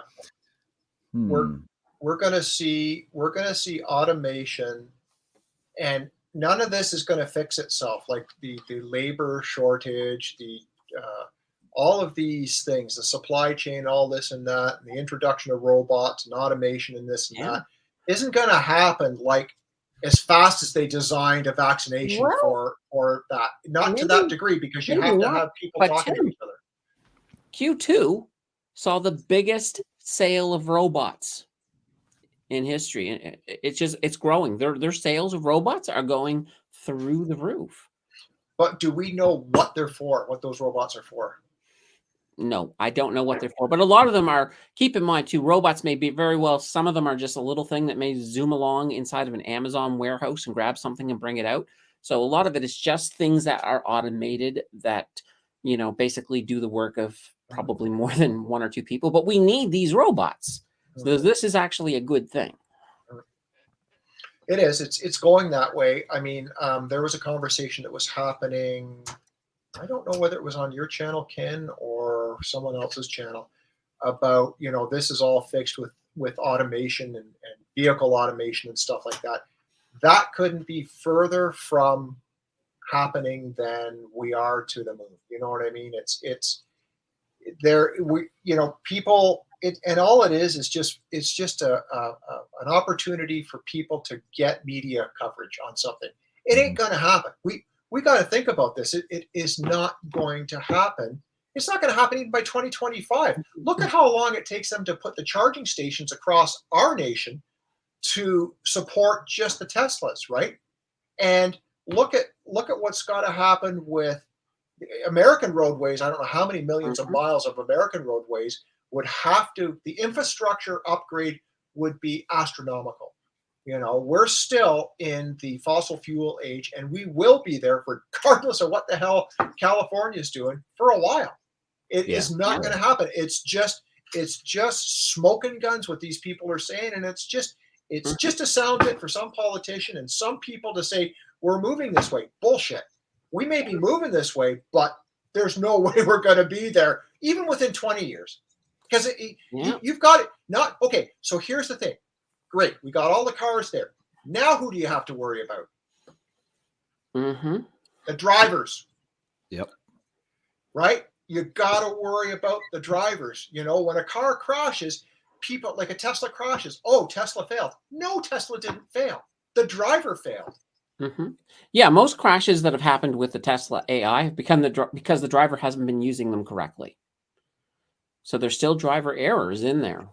We're going to see automation, and none of this is going to fix itself, like the labor shortage, all of these things, the supply chain, all this and that, and the introduction of robots and automation and this and that isn't going to happen like as fast as they designed a vaccination for that. Not to that degree, because you have to have people talking to each other. Q2 saw the biggest sale of robots in history. It's growing. Their sales of robots are going through the roof. But do we know what they're for, what those robots are for? No, I don't know what they're for. But a lot of them are, keep in mind too, robots may be very well, some of them are just a little thing that may zoom along inside of an Amazon warehouse and grab something and bring it out. So a lot of it is just things that are automated that, you know, basically do the work of probably more than one or two people. But we need these robots. So this is actually a good thing. It is. It's going that way. I mean, there was a conversation that was happening. I don't know whether it was on your channel, Ken, or someone else's channel, about, you know, this is all fixed with automation and vehicle automation and stuff like that. That couldn't be further from happening than we are to the moon. You know what I mean? It's there. We, you know, people. And all it is just an opportunity for people to get media coverage on something. It ain't going to happen. We got to think about this. It is not going to happen. It's not going to happen even by 2025. Look at how long it takes them to put the charging stations across our nation to support just the Teslas, right? And look at what's got to happen with American roadways. I don't know how many millions of miles of American roadways would have to, the infrastructure upgrade would be astronomical. You know, we're still in the fossil fuel age, and we will be there regardless of what the hell California is doing for a while. It is not going to happen. It's just smoke and guns what these people are saying, and it's just a sound bit for some politician and some people to say we're moving this way. Bullshit. We may be moving this way, but there's no way we're going to be there even within 20 years. Because you've got it. Not okay. So here's the thing. Great, we got all the cars there. Now, who do you have to worry about? The drivers. Yep. Right. You got to worry about the drivers. You know, when a car crashes, people like a Tesla crashes. Oh, Tesla failed. No, Tesla didn't fail. The driver failed. Yeah, most crashes that have happened with the Tesla AI have become because the driver hasn't been using them correctly. So there's still driver errors in there.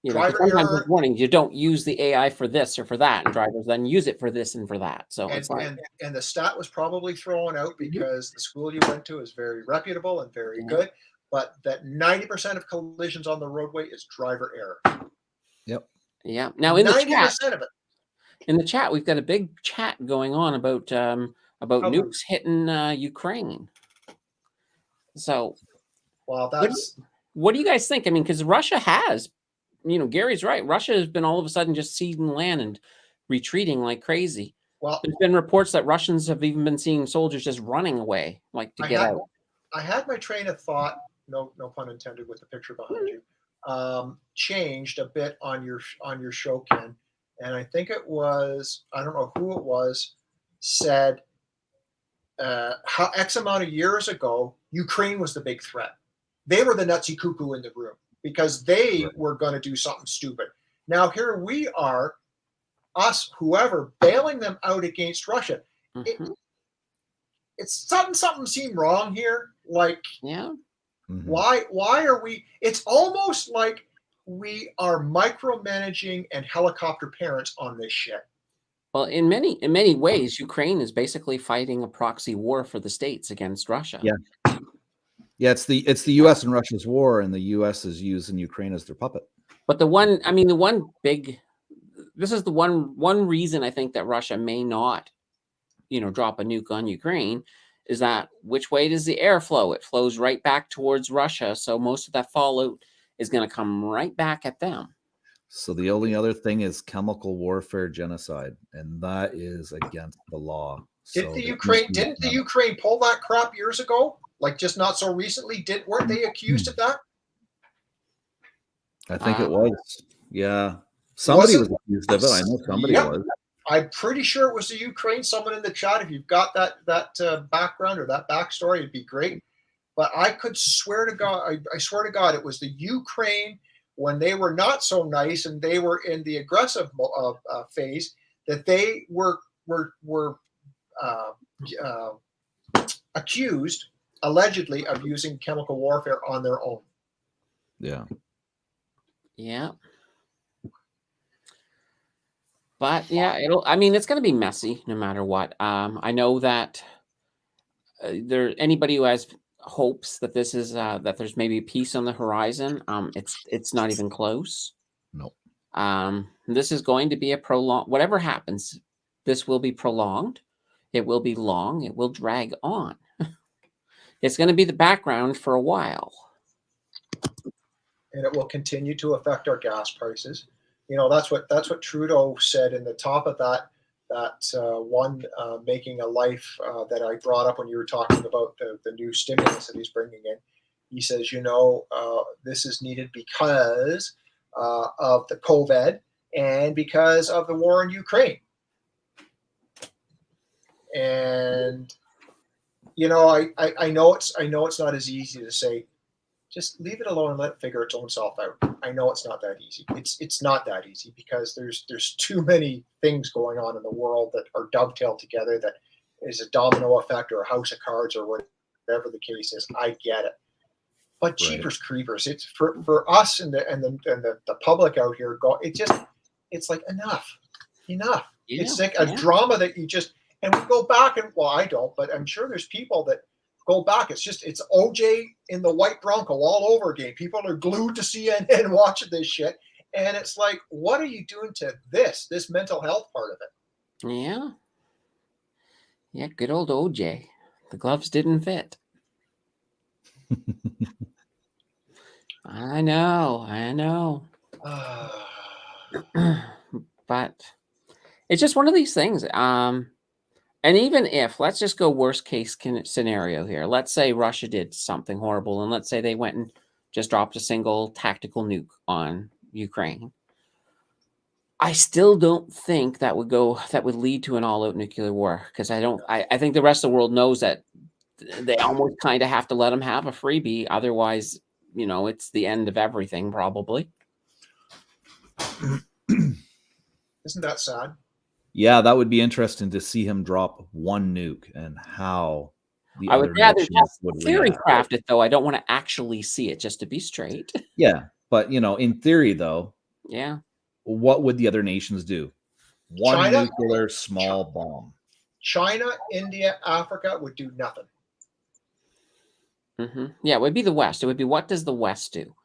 You know, sometimes there's warnings, you don't use the AI for this or for that, and drivers then use it for this and for that. So it's like, and the stat was probably thrown out because the school you went to is very reputable and very good, but that 90% of collisions on the roadway is driver error. Yep. Yeah. Now in the 90% of it. In the chat, we've got a big chat going on about nukes hitting Ukraine. So, well, what do you guys think? I mean, because Russia has, you know, Gary's right. Russia has been all of a sudden just ceding land and retreating like crazy. Well, there's been reports that Russians have even been seeing soldiers just running away, like to get out. I had my train of thought, no pun intended, with the picture behind you, changed a bit on your show, Ken. And I think it was, I don't know who it was, said how X amount of years ago, Ukraine was the big threat. They were the nutsy cuckoo in the room because they were going to do something stupid. Now here we are, us, whoever, bailing them out against Russia. It's something seemed wrong here. Like, why are we? It's almost like we are micromanaging and helicopter parents on this shit. Well, in many ways, Ukraine is basically fighting a proxy war for the states against Russia. Yeah, it's the U.S. and Russia's war, and the U.S. is using Ukraine as their puppet. But this is the one reason I think that Russia may not, you know, drop a nuke on Ukraine, is that which way does the air flow? It flows right back towards Russia, so most of that fallout is going to come right back at them. So the only other thing is chemical warfare genocide, and that is against the law. Didn't the Ukraine pull that crap years ago? Like just not so recently? Weren't they accused of that? I think it was. Yeah. Somebody was accused of it. I know somebody was. I'm pretty sure it was the Ukraine. Someone in the chat, if you've got that background or that backstory, it'd be great. But I could swear to God, I swear to God, it was the Ukraine when they were not so nice and they were in the aggressive phase, that they were accused, allegedly, of using chemical warfare on their own. Yeah. Yeah. But yeah, it's going to be messy no matter what. I know that anybody who has hopes that this is that there's maybe peace on the horizon, it's not even close. No. This is going to be a prolonged, whatever happens, this will be prolonged. It will be long. It will drag on. It's going to be the background for a while. And it will continue to affect our gas prices. You know, that's what Trudeau said in the top of that one making a life that I brought up when you were talking about the new stimulus that he's bringing in. He says, you know, this is needed because of the COVID and because of the war in Ukraine. And you know, I know it's not as easy to say, just leave it alone and let it figure its own self out. I know it's not that easy. It's not that easy because there's too many things going on in the world that are dovetailed together that is a domino effect or a house of cards or whatever the case is. I get it. But jeepers creepers, it's for us and the public out here. It's like enough. Yeah, it's like a drama that you just, and we go back and, well, I don't, but I'm sure there's people that go back. It's OJ in the white Bronco all over again. People are glued to CNN watching this shit, and it's like, what are you doing to this mental health part of it? Yeah, good old OJ. The gloves didn't fit. I know. But it's just one of these things. And even if, let's just go worst case scenario here. Let's say Russia did something horrible, and let's say they went and just dropped a single tactical nuke on Ukraine. I still don't think that would lead to an all-out nuclear war, because I think the rest of the world knows that they almost kind of have to let them have a freebie. Otherwise, you know, it's the end of everything, probably. Isn't that sad? Yeah, that would be interesting to see him drop one nuke and how the I other would rather nations would theory react. craft it, though. I don't want to actually see it, just to be straight. Yeah, but you know, in theory, though, yeah, what would the other nations do? One China, nuclear small bomb. China, India, Africa would do nothing. Yeah, it would be the West. It would be, what does the West do?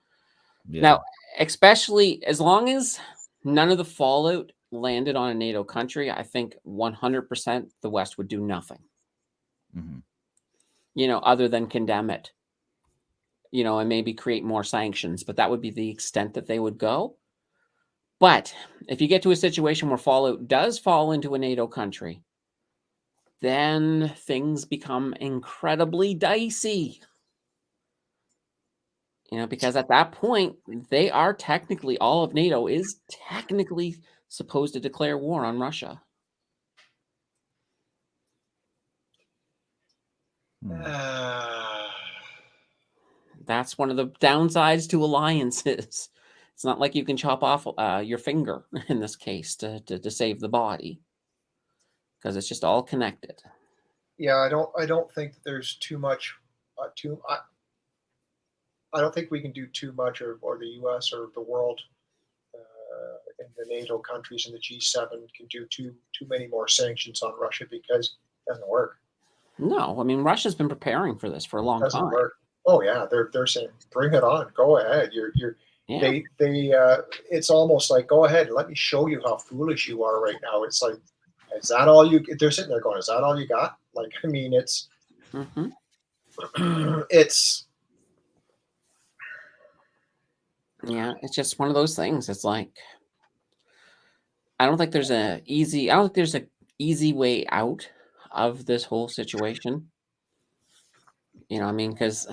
Yeah. Now, especially as long as none of the fallout landed on a NATO country, I think 100% the West would do nothing. You know, other than condemn it. You know, and maybe create more sanctions, but that would be the extent that they would go. But if you get to a situation where fallout does fall into a NATO country, then things become incredibly dicey. You know, because at that point, they are technically, all of NATO is technically supposed to declare war on Russia. That's one of the downsides to alliances. It's not like you can chop off your finger in this case to save the body, because it's just all connected. Yeah, I don't think that there's too much. I don't think we can do too much, or the U.S. or the world, and the NATO countries and the G7 can do too many more sanctions on Russia, because it doesn't work. No, I mean, Russia's been preparing for this for a long time. Work. Oh yeah, they're saying, bring it on, go ahead. They it's almost like, go ahead, let me show you how foolish you are right now. It's like, is that all you? They're sitting there going, is that all you got? Like, I mean, it's it's. Yeah, it's just one of those things. It's like, I don't think there's an easy way out of this whole situation. You know, I mean, because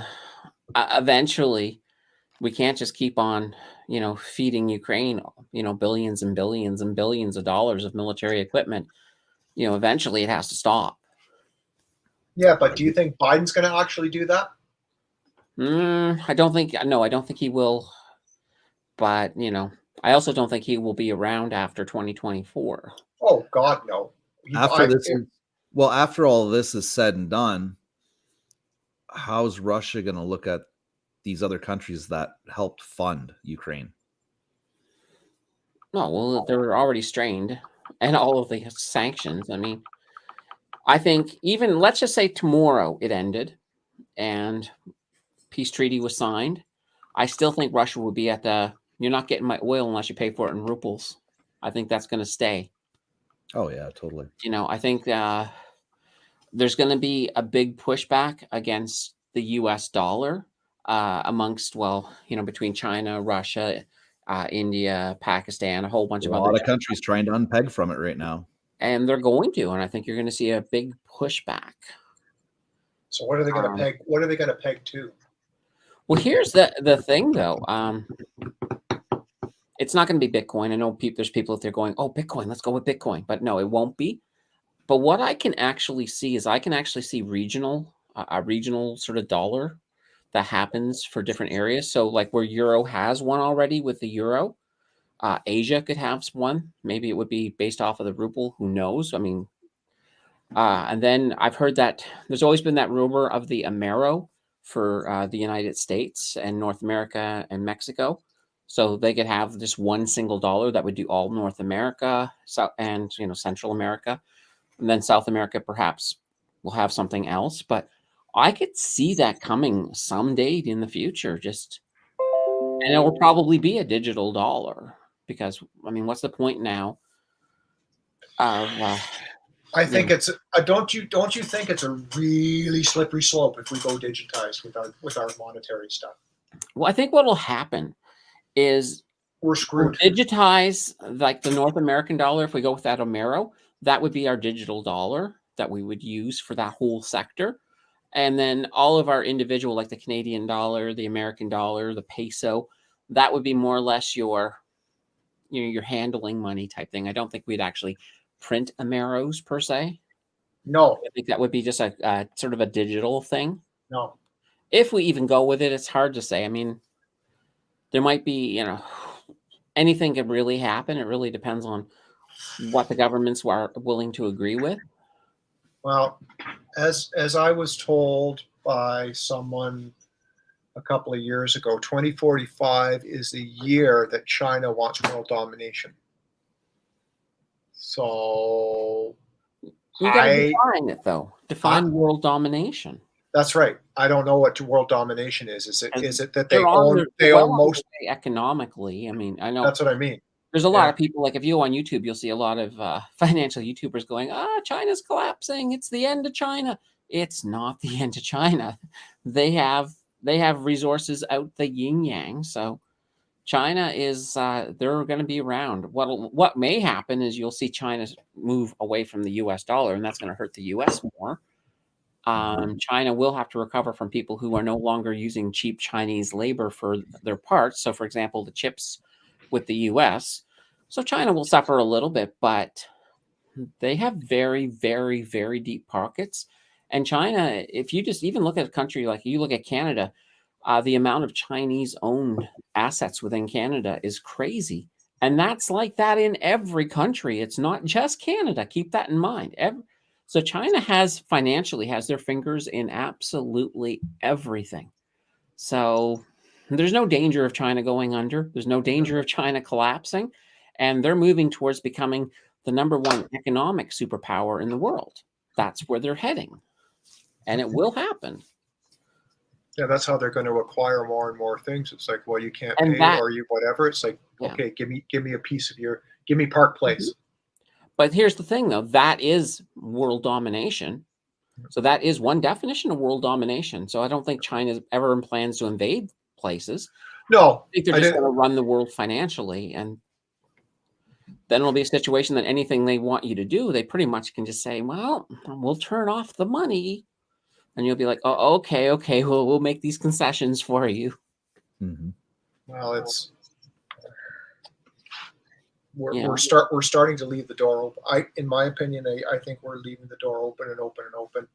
eventually we can't just keep on, you know, feeding Ukraine, you know, billions and billions and billions of dollars of military equipment. You know, eventually it has to stop. Yeah, but do you think Biden's going to actually do that? I don't think he will. But, you know, I also don't think he will be around after 2024. Oh, God, no. After all this is said and done, how's Russia going to look at these other countries that helped fund Ukraine? No, well, they're already strained, and all of the sanctions. I mean, I think even, let's just say tomorrow it ended and peace treaty was signed. I still think Russia would be at you're not getting my oil unless you pay for it in rubles. I think that's going to stay. Oh yeah, totally. You know, I think there's going to be a big pushback against the U.S. dollar amongst, well, you know, between China, Russia, India, Pakistan, a whole bunch A of other lot of countries trying to unpeg from it right now. and they're going to, and I think you're going to see a big pushback. So what are they going to peg? What are they going to peg to? Well, here's the thing, though. It's not going to be Bitcoin. I know there's people out there going, "Oh, Bitcoin, let's go with Bitcoin," but no, it won't be. But what I can actually see is I can actually see a regional sort of dollar that happens for different areas. So, like where Euro has one already with the Euro, Asia could have one. Maybe it would be based off of the ruble. Who knows? I mean, and then I've heard that there's always been that rumor of the Amero for the United States and North America and Mexico. So they could have just one single dollar that would do all North America, and Central America, and then South America perhaps will have something else. But I could see that coming someday in the future. And it will probably be a digital dollar because I mean, what's the point now of I think it's don't you think it's a really slippery slope if we go digitized with our monetary stuff? Well, I think what will happen is we're screwed. We'll digitize like the North American dollar. If we go with that Amero, that would be our digital dollar that we would use for that whole sector. And then all of our individual, like the Canadian dollar, the American dollar, the peso, that would be more or less your handling money type thing. I don't think we'd actually print Ameros per se. No. I think that would be just a sort of a digital thing. No. If we even go with it, it's hard to say. I mean, there might be, anything could really happen. It really depends on what the governments are willing to agree with. Well, as I was told by someone a couple of years ago, 2045 is the year that China wants world domination. So you got to define it, though. Define world domination. That's right. I don't know what world domination is. Is it that they own most economically? I mean, I know that's what I mean. There's a lot of people, like if you go on YouTube, you'll see a lot of financial YouTubers going, China's collapsing. It's the end of China. It's not the end of China. They have resources out the yin yang. So China is they're going to be around. What may happen is you'll see China move away from the US dollar, and that's going to hurt the US more. China will have to recover from people who are no longer using cheap Chinese labor for their parts. So, for example, the chips with the US. So China will suffer a little bit, but they have very, very, very deep pockets. And China, if you just even look at a country like you look at Canada, the amount of Chinese-owned assets within Canada is crazy. And that's like that in every country. It's not just Canada. Keep that in mind. So China financially has their fingers in absolutely everything. So there's no danger of China going under. There's no danger of China collapsing. And they're moving towards becoming the #1 economic superpower in the world. That's where they're heading. And it will happen. Yeah, that's how they're going to acquire more and more things. It's like, well, you can't pay or you whatever. It's like, okay, give me a piece of give me Park Place. But here's the thing, though. That is world domination. So that is one definition of world domination. So I don't think China ever plans to invade places. No. I think they're just going to run the world financially. And then it'll be a situation that anything they want you to do, they pretty much can just say, well, we'll turn off the money. And you'll be like, oh, okay, we'll make these concessions for you. Mm-hmm. Well, we're starting to leave the door open. In my opinion, I think we're leaving the door open and open and open.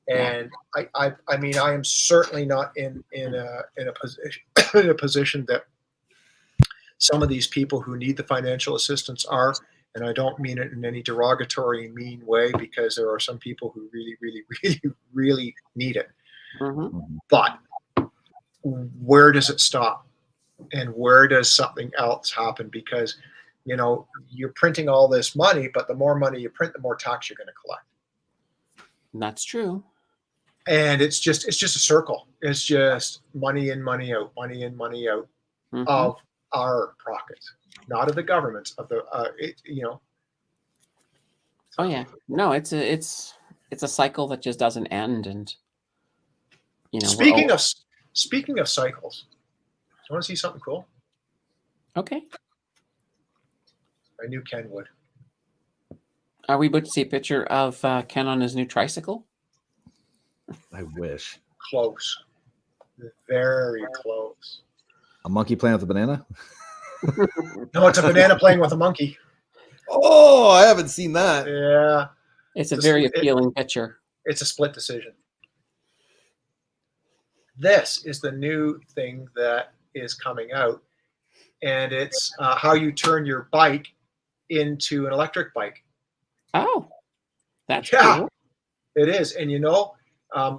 And I mean, I am certainly not in a position that some of these people who need the financial assistance are. And I don't mean it in any derogatory, mean way, because there are some people who really, really, really, really need it. Mm-hmm. But where does it stop? And where does something else happen? Because, you're printing all this money, but the more money you print, the more tax you're going to collect. That's true. And it's just a circle. It's just money in, money out, money in, money out of our pockets, not of the governments, of the, Oh yeah, no, it's a cycle that just doesn't end, and you know. Speaking of cycles, do you want to see something cool? Okay, I knew Ken would. are we about to see a picture of Ken on his new tricycle? I wish. Close, very close. A monkey playing with a banana? No, it's a banana playing with a monkey. Oh, I haven't seen that. Yeah, It's a very appealing picture. It's a split decision. This is the new thing that is coming out, and it's how you turn your bike into an electric bike. Oh, that's cool. It is. And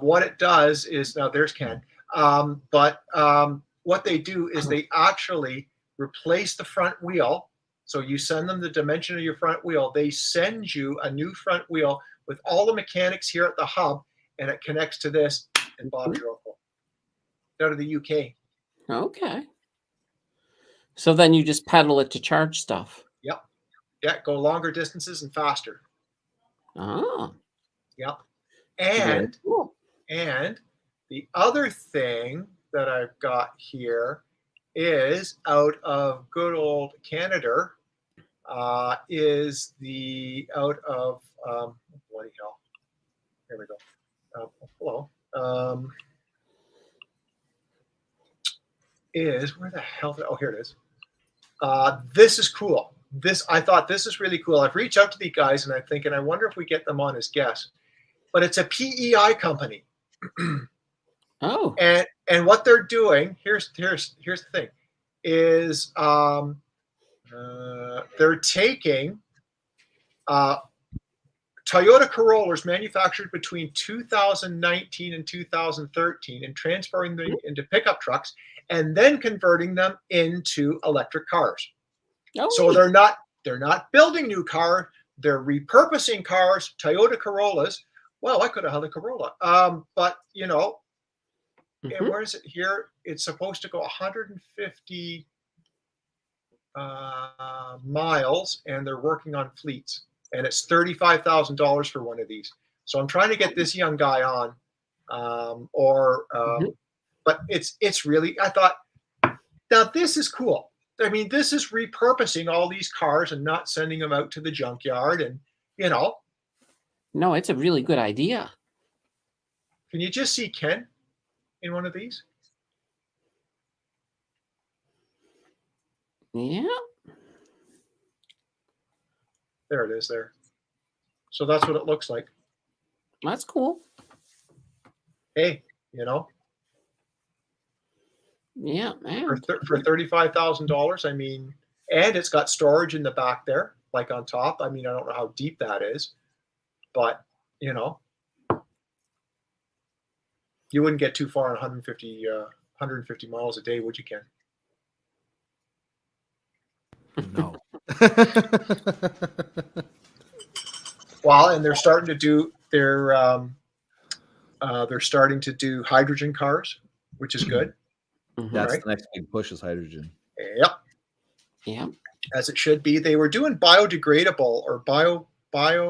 what it does is, now there's Ken, but what they do is they actually replace the front wheel. So you send them the dimension of your front wheel. They send you a new front wheel with all the mechanics here at the hub, and it connects to this, and Bob's your uncle. Out of the UK. Okay. So then you just pedal it to charge stuff. Yep. Yeah, go longer distances and faster. Oh. Yep. Very cool. And the other thing that I've got here is out of good old Canada, is the out of bloody hell. Here we go. Hello. Is where the hell? Oh, here it is. This is cool. I thought this is really cool. I've reached out to these guys, and I'm thinking, I wonder if we get them on as guests. But it's a PEI company. Oh. And what they're doing, here's the thing, is they're taking Toyota Corollas manufactured between 2019 and 2013 and transferring them into pickup trucks, and then converting them into electric cars. Oh. So they're not building new cars, they're repurposing cars, Toyota Corollas. Well, I could have had a Corolla. But and where is it here? It's supposed to go 150 miles, and they're working on fleets, and it's $35,000 for one of these. So I'm trying to get this young guy on, but it's really, I thought, now this is cool. I mean, this is repurposing all these cars and not sending them out to the junkyard, and No, it's a really good idea. Can you just see Ken in one of these? Yeah. There it is there. So that's what it looks like. That's cool. Hey, Yeah, man. For $35,000, I mean, and it's got storage in the back there, like on top. I mean, I don't know how deep that is, but you wouldn't get too far on 150 miles a day, would you, Ken? No. Well, and they're starting to do hydrogen cars, which is good. That's the next big push, is hydrogen. Yep. Yeah. As it should be. They were doing biodegradable or biodiesels,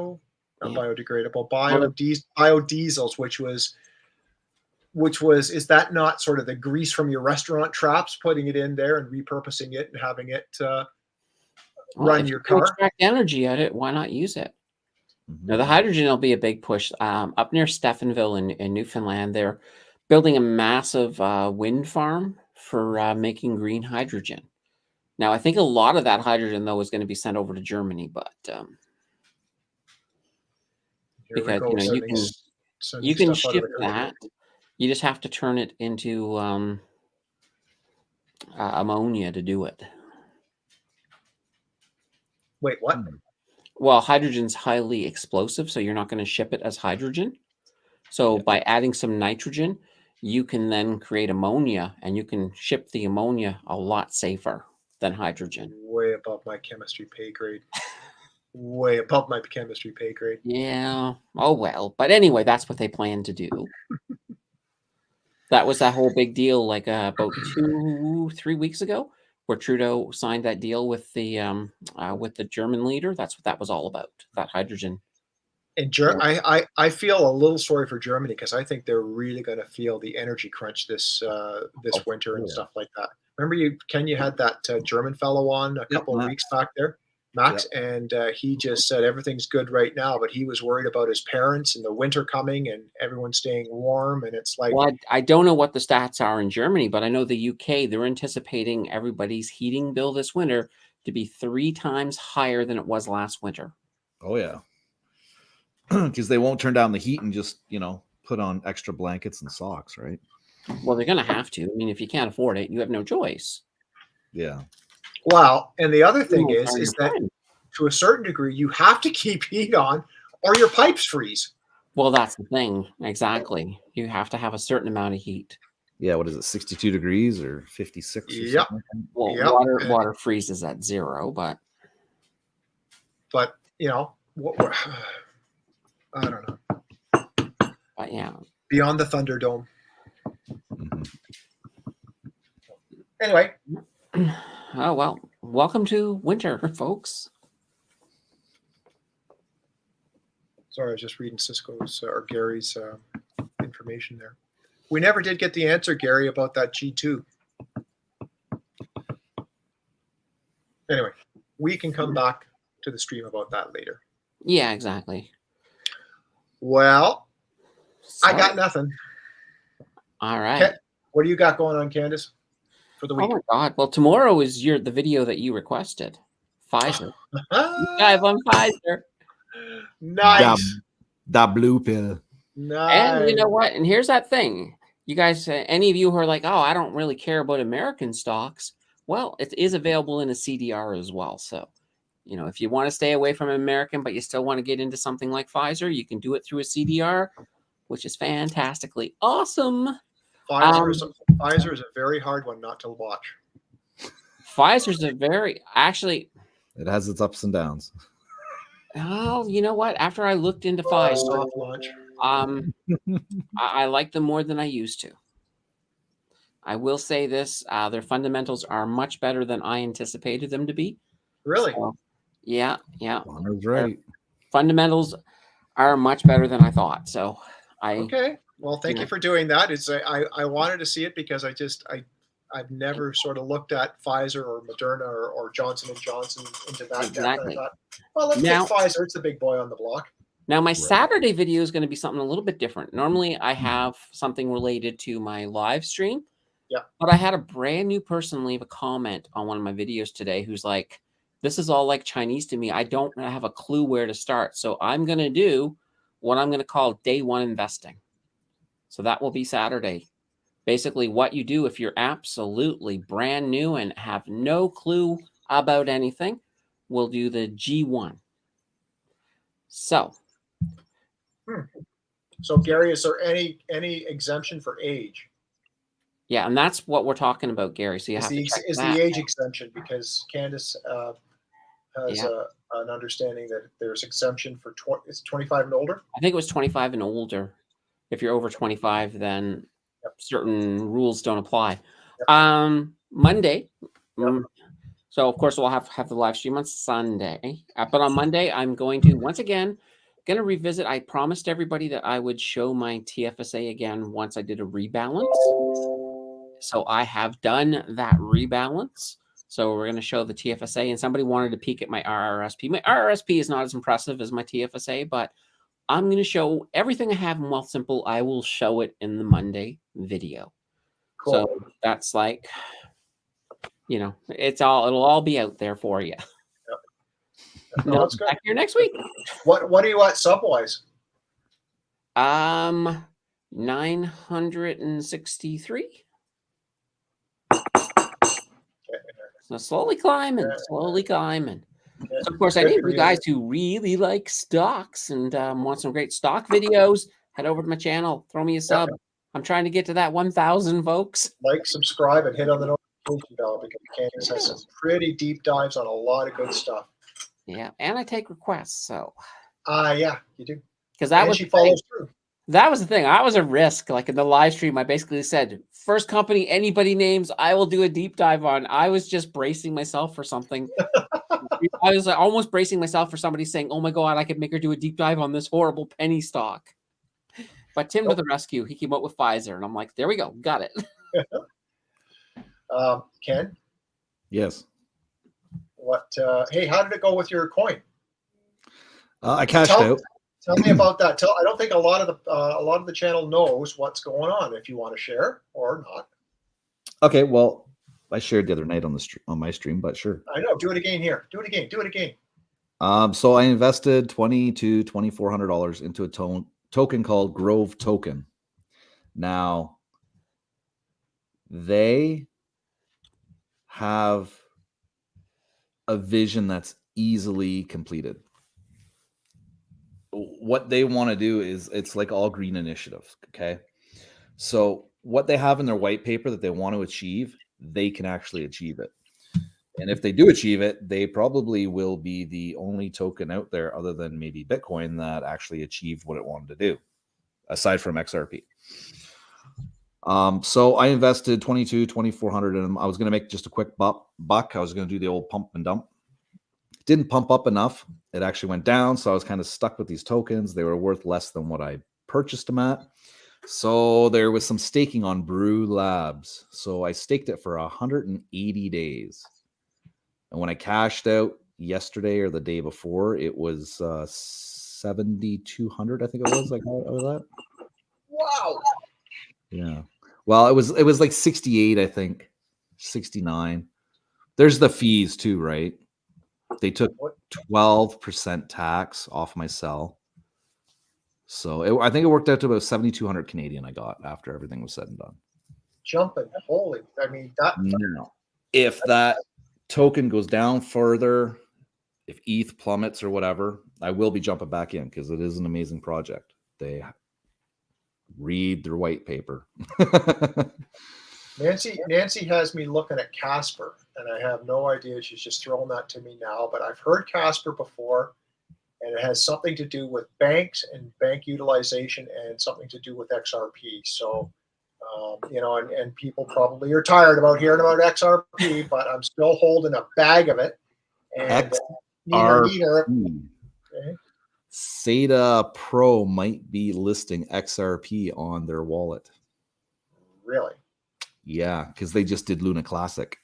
is that not sort of the grease from your restaurant traps, putting it in there and repurposing it and having it run your car? Extract energy out of it, why not use it? Now, the hydrogen will be a big push. Up near Stephenville in Newfoundland, they're building a massive wind farm for making green hydrogen. Now, I think a lot of that hydrogen, though, is going to be sent over to Germany, but because you can ship that. You just have to turn it into ammonia to do it. Wait, what? Well, hydrogen's highly explosive, so you're not going to ship it as hydrogen. So by adding some nitrogen, you can then create ammonia, and you can ship the ammonia a lot safer than hydrogen. Way above my chemistry pay grade. Way above my chemistry pay grade. Yeah. Oh, well. But anyway, that's what they plan to do. That was that whole big deal like about 2-3 weeks ago, where Trudeau signed that deal with the German leader. That's what that was all about, that hydrogen And I feel a little sorry for Germany because I think they're really going to feel the energy crunch this winter and stuff like that. Remember Ken, you had that German fellow on a couple of weeks back there, Max, and he just said everything's good right now, but he was worried about his parents and the winter coming and everyone staying warm. And it's like, well, I don't know what the stats are in Germany, but I know the UK, they're anticipating everybody's heating bill this winter to be 3 times higher than it was last winter. Oh yeah. Because they won't turn down the heat and just, put on extra blankets and socks, right? Well, they're going to have to. I mean, if you can't afford it, you have no choice. Yeah. Well, and the other thing is that to a certain degree, you have to keep heat on or your pipes freeze. Well, that's the thing. Exactly. You have to have a certain amount of heat. Yeah. What is it? 62 degrees or 56? Yep. Well, water freezes at 0, but I don't know. But yeah. Beyond the Thunderdome. Mm-hmm. Anyway. Oh, well, welcome to winter, folks. Sorry, I was just reading Cisco's or Gary's information there. We never did get the answer, Gary, about that G2. Anyway, we can come back to the stream about that later. Yeah, exactly. Well, I got nothing. All right. What do you got going on, Candace, for the week? Oh my God! Well, tomorrow is the video that you requested. Pfizer. Dive on Pfizer. Nice. That blue pill. Nice. And you know what? And here's that thing. You guys, any of you who are like, oh, I don't really care about American stocks. Well, it is available in a CDR as well. So, if you want to stay away from American, but you still want to get into something like Pfizer, you can do it through a CDR, which is fantastically awesome. Pfizer is a very hard one not to watch. Pfizer's actually. It has its ups and downs. Oh, you know what? After I looked into Pfizer, soft launch. I like them more than I used to. I will say this: their fundamentals are much better than I anticipated them to be. Really? So, yeah. That's right. Fundamentals are much better than I thought. So okay. Well, thank you for doing that. I wanted to see it because I've never sort of looked at Pfizer or Moderna or Johnson & Johnson into that. Exactly. I thought, well, let's get Pfizer. It's the big boy on the block. Now, my Saturday video is going to be something a little bit different. Normally, I have something related to my live stream. Yeah. But I had a brand new person leave a comment on one of my videos today who's like, this is all like Chinese to me. I don't have a clue where to start. So I'm going to do what I'm going to call day one investing. So that will be Saturday. Basically, what you do if you're absolutely brand new and have no clue about anything, we'll do the G1. So. So, Gary, is there any exemption for age? Yeah, and that's what we're talking about, Gary. So you have to check that. The age exemption, because Candace has an understanding that there's exemption for it's 25 and older. I think it was 25 and older. If you're over 25, then certain rules don't apply. Monday. So of course we'll have the live stream on Sunday. But on Monday, I'm going to once again revisit. I promised everybody that I would show my TFSA again once I did a rebalance. So I have done that rebalance. So we're going to show the TFSA, and somebody wanted to peek at my RRSP. My RRSP is not as impressive as my TFSA, but I'm going to show everything I have in Wealthsimple. I will show it in the Monday video. Cool. So that's like, it'll all be out there for you. Yep. No, that's good. Back here next week. What do you want sub-wise? 963. So slowly climbing. So of course, any of you guys who really like stocks and want some great stock videos, head over to my channel. Throw me a sub. I'm trying to get to that 1,000, folks. Like, subscribe, and hit on the notification bell because Candace has some pretty deep dives on a lot of good stuff. Yeah, and I take requests. So. Yeah, you do. Because she follows through. That was the thing. I was a risk. Like in the live stream, I basically said, first company anybody names, I will do a deep dive on. I was just bracing myself for something I was almost bracing myself for somebody saying, "Oh my God, I could make her do a deep dive on this horrible penny stock." But Tim to the rescue. He came up with Pfizer, and I'm like, "There we go, got it." Ken, Yes. what? Hey, how did it go with your coin? I cashed out. Tell me about that. I don't think a lot of the channel knows what's going on. If you want to share or not. Okay, well, I shared the other night on my stream, but sure. I know. Do it again here. Do it again. Do it again. So I invested $2,200 to $2,400 into a token called Grove Token. Now, they have a vision that's easily completed. What they want to do is it's like all green initiatives. Okay. So what they have in their white paper that they want to achieve, they can actually achieve it. And if they do achieve it, they probably will be the only token out there other than maybe Bitcoin that actually achieved what it wanted to do, aside from XRP. So I invested $2,400 in them. I was going to make just a quick buck. I was going to do the old pump and dump. It didn't pump up enough. It actually went down. So I was kind of stuck with these tokens. They were worth less than what I purchased them at. So there was some staking on Brew Labs. So I staked it for 180 days. And when I cashed out yesterday or the day before, it was 7,200. I think it was. Like that. Wow. Yeah. Well, it was like 68. I think 69. There's the fees too, right? They took 12% tax off my sell. So I think it worked out to about 7,200 Canadian. I got after everything was said and done. Jumping, holy! I mean that. No. If that token goes down further, if ETH plummets or whatever, I will be jumping back in because it is an amazing project. They read their white paper. Nancy has me looking at Casper, and I have no idea. She's just throwing that to me now, but I've heard Casper before, and it has something to do with banks and bank utilization and something to do with XRP. So, and people probably are tired about hearing about XRP, but I'm still holding a bag of it. And XRP. Okay. SATA Pro might be listing XRP on their wallet. Really? Yeah, because they just did Luna Classic.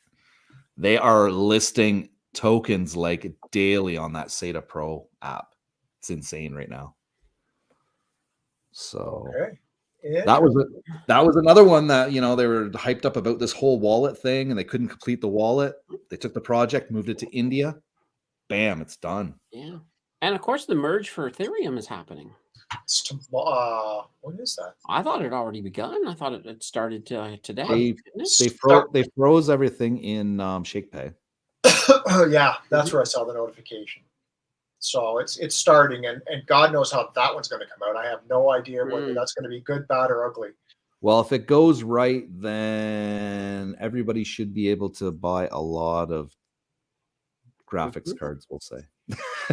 They are listing tokens like daily on that SATA Pro app. It's insane right now. So okay. that was another one that, they were hyped up about this whole wallet thing and they couldn't complete the wallet. They took the project, moved it to India. Bam, it's done. Yeah. And of course the merge for Ethereum is happening. What is that? I thought it had already begun. I thought it had started They today. froze everything in Shakepay. Yeah, that's where I saw the notification. So it's starting, and God knows how that one's going to come out. I have no idea whether that's going to be good, bad, or ugly. Well, if it goes right, then everybody should be able to buy a lot of graphics cards, we'll say.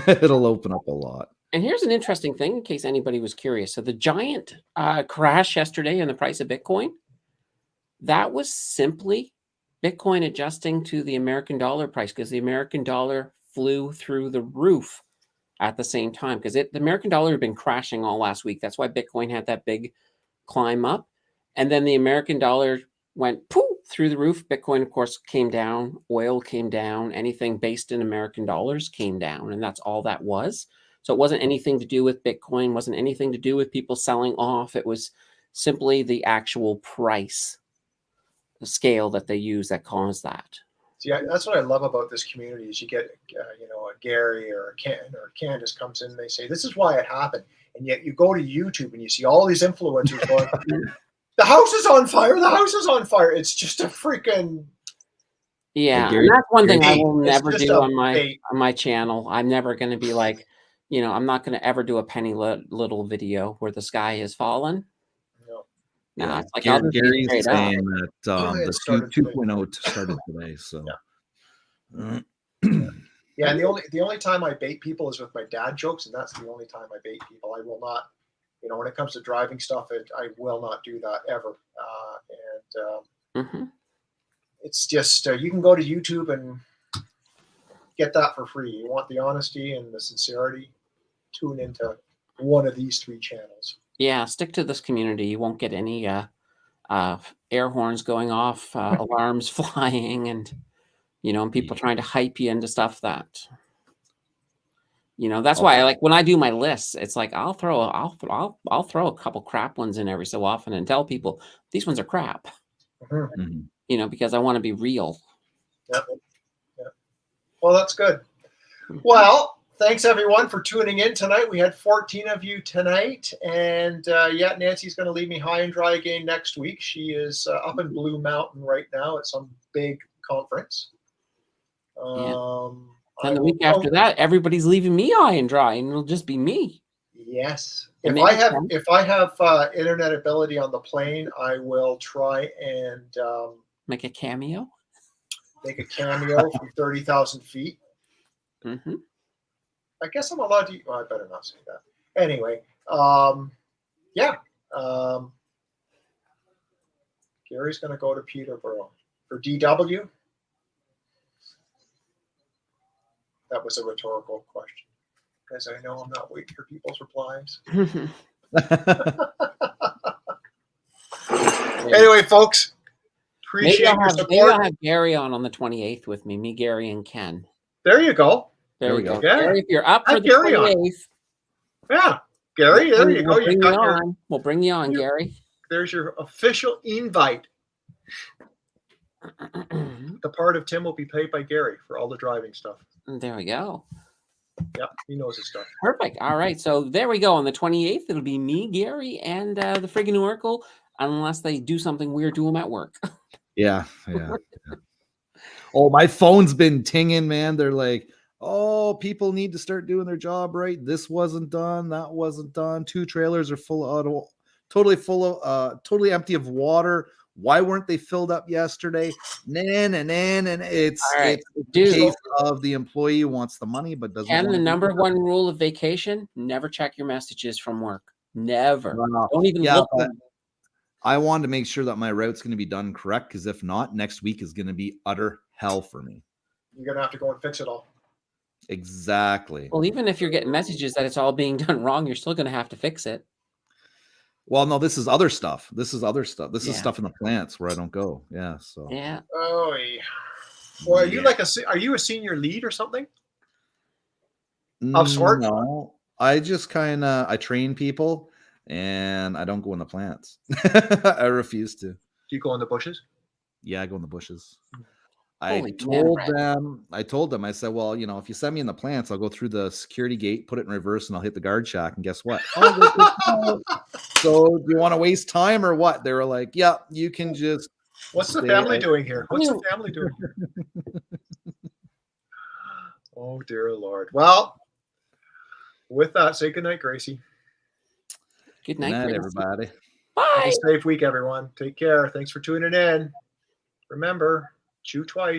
It'll open up a lot. And here's an interesting thing in case anybody was curious. So the giant crash yesterday in the price of Bitcoin, that was simply Bitcoin adjusting to the American dollar price because the American dollar flew through the roof at the same time because the American dollar had been crashing all last week. That's why Bitcoin had that big climb up. And then the American dollar went poof through the roof. Bitcoin, of course, came down. Oil came down. Anything based in American dollars came down. And that's all that was. So it wasn't anything to do with Bitcoin, wasn't anything to do with people selling off. It was simply the actual price, the scale that they use that caused that. See, that's what I love about this community is you get, a Gary or a Ken or Candace comes in and they say, this is why it happened. And yet you go to YouTube and you see all these influencers going, the house is on fire. The house is on fire. It's just a freaking. Yeah. And that's one thing I will never do on my channel. I'm never going to be like, I'm not going to ever do a penny little video where the sky has fallen. No, it's like Gary's saying that the 2.0 started today. So yeah, and the only time I bait people is with my dad jokes, and that's the only time I bait people. I will not, when it comes to driving stuff, I will not do that ever. It's just you can go to YouTube and get that for free. You want the honesty and the sincerity, tune into one of these 3 channels. Yeah, stick to this community. You won't get any air horns going off, alarms flying, and and people trying to hype you into stuff that that's why I like when I do my lists. It's like I'll throw a couple crap ones in every so often and tell people these ones are crap. Because I want to be real. Yep. Well, that's good. Well, thanks everyone for tuning in tonight. We had 14 of you tonight, and Nancy's going to leave me high and dry again next week. She is up in Blue Mountain right now at some big conference. And the week after that, everybody's leaving me high and dry, and it'll just be me. Yes. If I have internet ability on the plane, I will try and make a cameo. Make a cameo from 30,000 feet. I guess I'm allowed to. Well, I better not say that. Anyway, Gary's going to go to Peterborough for DW. That was a rhetorical question, because I know I'm not waiting for people's replies. Anyway, folks, appreciate your support. Maybe I'll have Gary on the 28th with me. Me, Gary, and Ken. There you go. There we go. Yeah. Gary, if you're up for the 28th. Yeah, Gary, there you go. We'll bring you on, Gary. There's your official invite. The part of Tim will be paid by Gary for all the driving stuff. There we go. Yep, he knows his stuff. Perfect. All right, so there we go. On the 28th, it'll be me, Gary, and the friggin' Oracle, unless they do something weird to him at work. Yeah. Oh, my phone's been tinging, man. They're like, oh, people need to start doing their job right. This wasn't done. That wasn't done. 2 trailers are totally empty of water. Why weren't they filled up yesterday? It's the case of the employee who wants the money but doesn't. And the number 1 rule of vacation: never check your messages from work. Never. Wow. Don't even look. I wanted to make sure that my route's going to be done correct, because if not, next week is going to be utter hell for me. You're going to have to go and fix it all. Exactly. Well, even if you're getting messages that it's all being done wrong, you're still going to have to fix it. Well, no, this is other stuff. This is stuff in the plants where I don't go. Yeah. So. Yeah. Oh, yeah. Well, are you a senior lead or something? Of sort? No, I just I train people, and I don't go in the plants. I refuse to. Do you go in the bushes? Yeah, I go in the bushes. I told them, I said, well, if you send me in the plants, I'll go through the security gate, put it in reverse, and I'll hit the guard shack. And guess what? So do you want to waste time or what? They were like, yeah, you can just. What's the family doing here? What's the family doing here? Oh, dear Lord. Well, with that, say goodnight, Gracie. Good night, everybody. Bye. Have a safe week, everyone. Take care. Thanks for tuning in. Remember, chew twice.